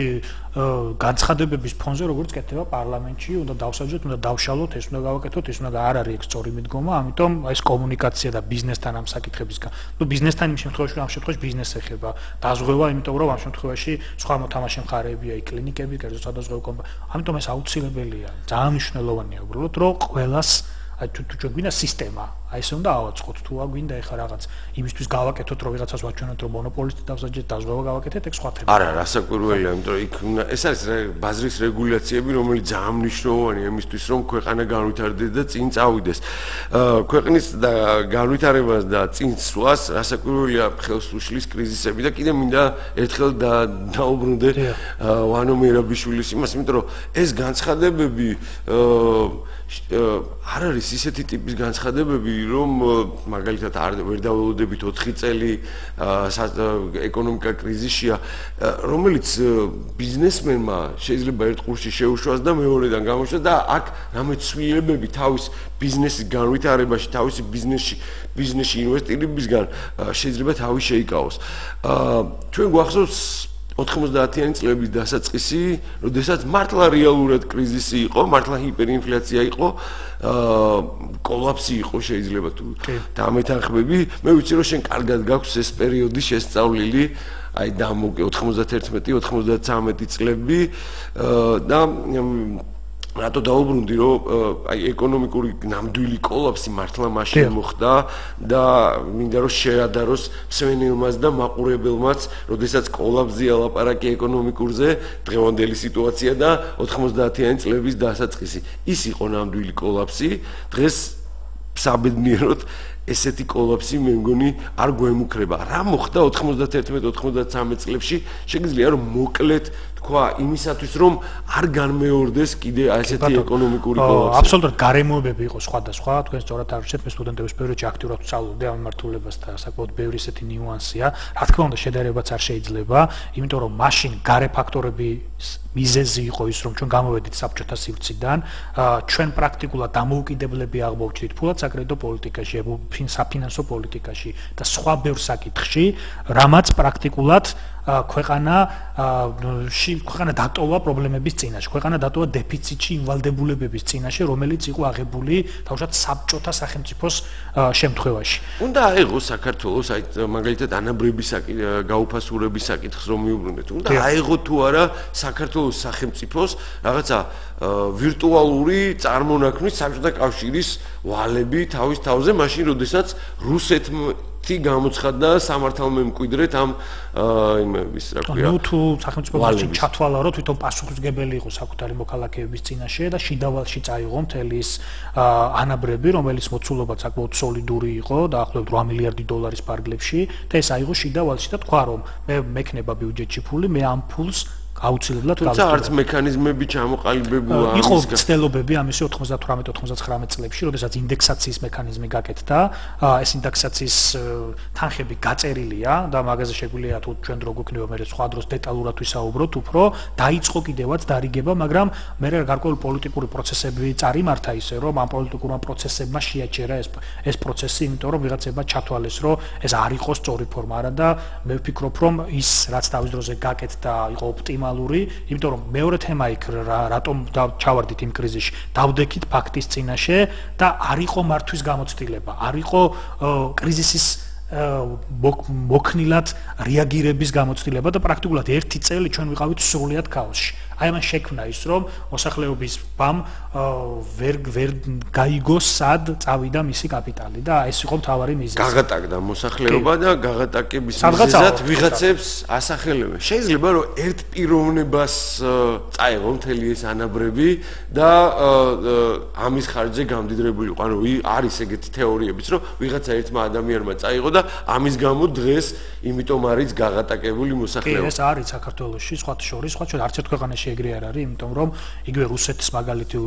განცხადებების ფონზე როგორც კეთდება პარლამენტში, უნდა დავსაჯოთ, უნდა დავშალოთ, ეს უნდა გავაკეთოთ, ეს უნდა არ არის სწორი მიდგომა, ამიტომ ეს კომუნიკაცია და ბიზნესთან ამ საკითხებისგან. ნუ ბიზნესთან იმ შემთხვევაში, ამ შემთხვევაში ბიზნესს ეხება. დაზღვევა, იმიტომ რომ ამ შემთხვევაში სხვა მოთამაშე მხარეებია, კლინიკები, კერძო სადაზღვევო კომპანია. ამიტომ ეს აუცილებელია. ძალიან მნიშვნელოვანია უბრალოდ, რომ ყველას აი თუ გვინდა სისტემა, აი ესე უნდა ავაწყოთ, თუ აგვინდა ეხა რაღაც იმისთვის გავაკეთოთ, რომ ვიღაცას ვაჩვენოთ, რომ მონოპოლისტი დავსაჯეთ, დაზღვევა გავაკეთეთ, ეგ სხვა თემა. არა, რასაკვირველია, იმიტომ რომ იქ ეს არის ბაზრის რეგულაციები, რომელიც ძალიან მნიშვნელოვანია იმისთვის, რომ ქვეყანა განვითარდეს და წინ წავიდეს. ქვეყნის განვითარებას და წინ სვლას რასაკვირველია ხელს უშლის კრიზისები და კიდე მინდა ერთხელ დაუბრუნდე ვანო მერაბიშვილის იმას, იმიტომ რომ ეს განცხადებები არ არის ისეთი ტიპის განცხადებები, რომ მაგალითად ვერ დაველოდებით 4 წელი ეკონომიკა კრიზისშია, რომელიც ბიზნესმენმა შეიძლება ერთ ყურში შეუშვას და მეორედან გამოშვა და აქ რამე ცვლილებები თავის ბიზნესის განვითარებაში, თავისი ბიზნესში ინვესტირებისგან შეიძლება თავი შეიკავოს. ჩვენ გვახსოვს 90-იანი წლების დასაწყისი, როდესაც მართლა რეალურად კრიზისი იყო, მართლა ჰიპერინფლაცია იყო, კოლაფსი იყო შეიძლება თუ დამეთანხმები. მე ვიცი რომ შენ კარგად გაქვს ეს პერიოდი შესწავლილი, აი 91-93 წლები და რატო დაუბრუნდი რომ აი ეკონომიკური ნამდვილი კოლაფსი მართლა მაშინ მოხდა და მინდა რომ შეადაროს მსვენელმაც და მაყურებელმაც, როდესაც კოლაფსზე ალაპარაკი ეკონომიკურზე, დღევანდელი სიტუაცია და 90-იანი წლების დასაწყისი. ის იყო ნამდვილი კოლაფსი, დღეს საბედნიეროდ ესეთი კოლაფსი მე მგონი არ გვემუქრება. რა მოხდა 91-93 წლებში? შეგიძლია რომ მოკლედ თქვა იმისათვის რომ არ განმეორდეს კიდე ასეთი ეკონომიკური კოლაფსი. აბსოლუტურად გარემოებები იყო სხვადასხვა, თქვენ სწორად არჩევთ, მე სტუდენტების პერიოდში აქტიურად ვსწავლობდი ამ მმართველობას და საკმაოდ ბევრი ესეთი ნიუანსია. რა თქმა უნდა, შედარებაც არ შეიძლება, იმიტომ რომ მაშინ გარე ფაქტორები მიზეზი იყო ის, რომ ჩვენ გამოვედით საბჭოთა სივრციდან, ჩვენ პრაქტიკულად დამოუკიდებლები აღმოჩნდით ფულად საკრედიტო პოლიტიკაში, საფინანსო პოლიტიკაში და სხვა ბევრ საკითხში, რამაც პრაქტიკულად ქვეყანა დატოვა პრობლემების წინაშე, ქვეყანა დატოვა დეფიციტში, ინვალდებულებების წინაშე, რომელიც იყო აღებული თავშად საბჭოთა სახელმწიფოს შემთხვევაში. უნდა აიღოს საქართველოს აი მაგალითად ანაბრების გაუფასურების საკითხს რომ მიუბრუნდეთ. უნდა აიღო თუ არა საქართველოს სახელმწიფოს რაღაცა ვირტუალური წარმონაქმნის საბჭოთა კავშირის ვალები თავის თავზე, მაშინ როდესაც ერთი გამოცხადდა სამართალ მემკვიდრედ ამ იმების რა ქვია. ნუ თუ სახელმწიფო ჩათვალა რომ თვითონ პასუხისმგებელი იყო საკუთარი მოქალაქეების წინაშე და შიდავალში წაიღო მთელი ის ანაბრები, რომელიც მოცულობა საკმაოდ სოლიდური იყო, დაახლოებით 8 მილიარდი დოლარის ფარგლებში და ეს აიღო შიდავალში და თქვა რომ მე მექნება ბიუჯეტში ფული, მე ამ ფულს აუცილებლად თუმცა არც მექანიზმები ჩამოყალიბებულა ამის. იყო ცდილობები ამისი 98-99 წლებში, როდესაც ინდექსაციის მექანიზმი გაკეთდა. ეს ინდექსაციის თანხები გაწერილია და მაგაზე შეგვიძლია თუ ჩვენ დრო გვქნება მე სხვა დროს დეტალურად ვისაუბროთ, უფრო დაიწყო კიდევაც დარიგება, მაგრამ მე გარკვეული პოლიტიკური პროცესები წარიმართა ისე, რომ ამ პოლიტიკურმა პროცესებმა შეაჩერა ეს პროცესი, იმიტომ რომ ვიღაცებმა ჩათვალეს, რომ ეს არ იყო სწორი ფორმა არა და მე ვფიქრობ, რომ ის რაც თავის დროზე გაკეთდა, იყო ოპტიმალური, იმიტომ რომ მეორე თემა იქ რატომ ჩავარდით იმ კრიზისში, დავდექით ფაქტის წინაშე და არ იყო მართვის გამოცდილება, არ იყო კრიზისის მოქნილად რეაგირების გამოცდილება და პრაქტიკულად 1 წელი ჩვენ ვიყავით სრულიად ქაოსში. აი ამან შექმნა ის რომ მოსახლეობის ბამ ვერ გაიგო სად წავიდა მისი კაპიტალი და ეს იყო მთავარი მიზეზი. გაღატაკდა მოსახლეობა და გაღატაკების მიზეზად ვიღაცებს ასახელებენ. შეიძლება რომ ერთ პიროვნებას წაიღო მთელი ეს ანაბრები და ამის ხარჯზე გამდიდრებული იყო. ანუ არის ეგეთი თეორიებიც რომ ვიღაცა ერთმა ადამიანმა წაიღო და ამის გამო დღეს იმიტომ არის გაღატაკებული მოსახლეობა. ეს არის საქართველოში სხვა შორის, სხვა ჩვენ არც ერთ ქვეყანაში ეგრე არ არის, იმიტომ რომ იგივე რუსეთის მაგალითი,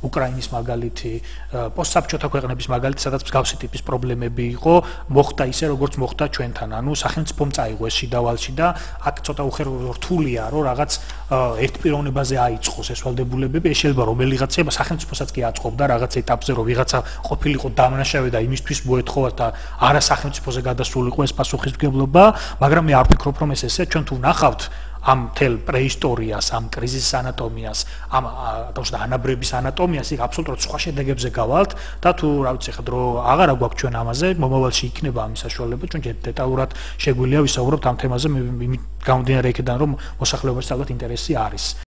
უკრაინის მაგალითი, პოსტსაბჭოთა ქვეყნების მაგალითი, სადაც მსგავსი ტიპის პრობლემები იყო, მოხდა ისე როგორც მოხდა ჩვენთან. ანუ სახელმწიფომ წაიღო ეს შიდავალში და აქ ცოტა რთულია, რომ რაღაც ერთ პიროვნებაზე აიწყოს ეს ვალდებულებები, ეს შეიძლება რომელიღაცა სახელმწიფოსაც კი აწყობდა რაღაც ეტაპზე, რომ ვიღაცა ყოფილიყო დამნაშავე და იმისთვის მოეთხოვათ და არა სახელმწიფოზე გადასულიყო ეს პასუხისმგებლობა, მაგრამ მე არ ვფიქრობ, რომ ეს ესეა. ჩვენ თუ ვნახავთ ამ თელ პრეისტორიას, ამ კრიზისის ანატომიას, ამ თავშედა ანაბრების ანატომიას, იქ აბსოლუტურად სხვა შედეგებზე გავალთ და თუ რა ვიცი ხა დრო აღარა გვაქვს ჩვენ ამაზე, მომავალში იქნება ამის საშუალება, ჩვენ დეტალურად შეგვიძლია ვისაუბროთ ამ თემაზე, გამომდინარე იქიდან რომ მოსახლეობაში ალბათ ინტერესი არის.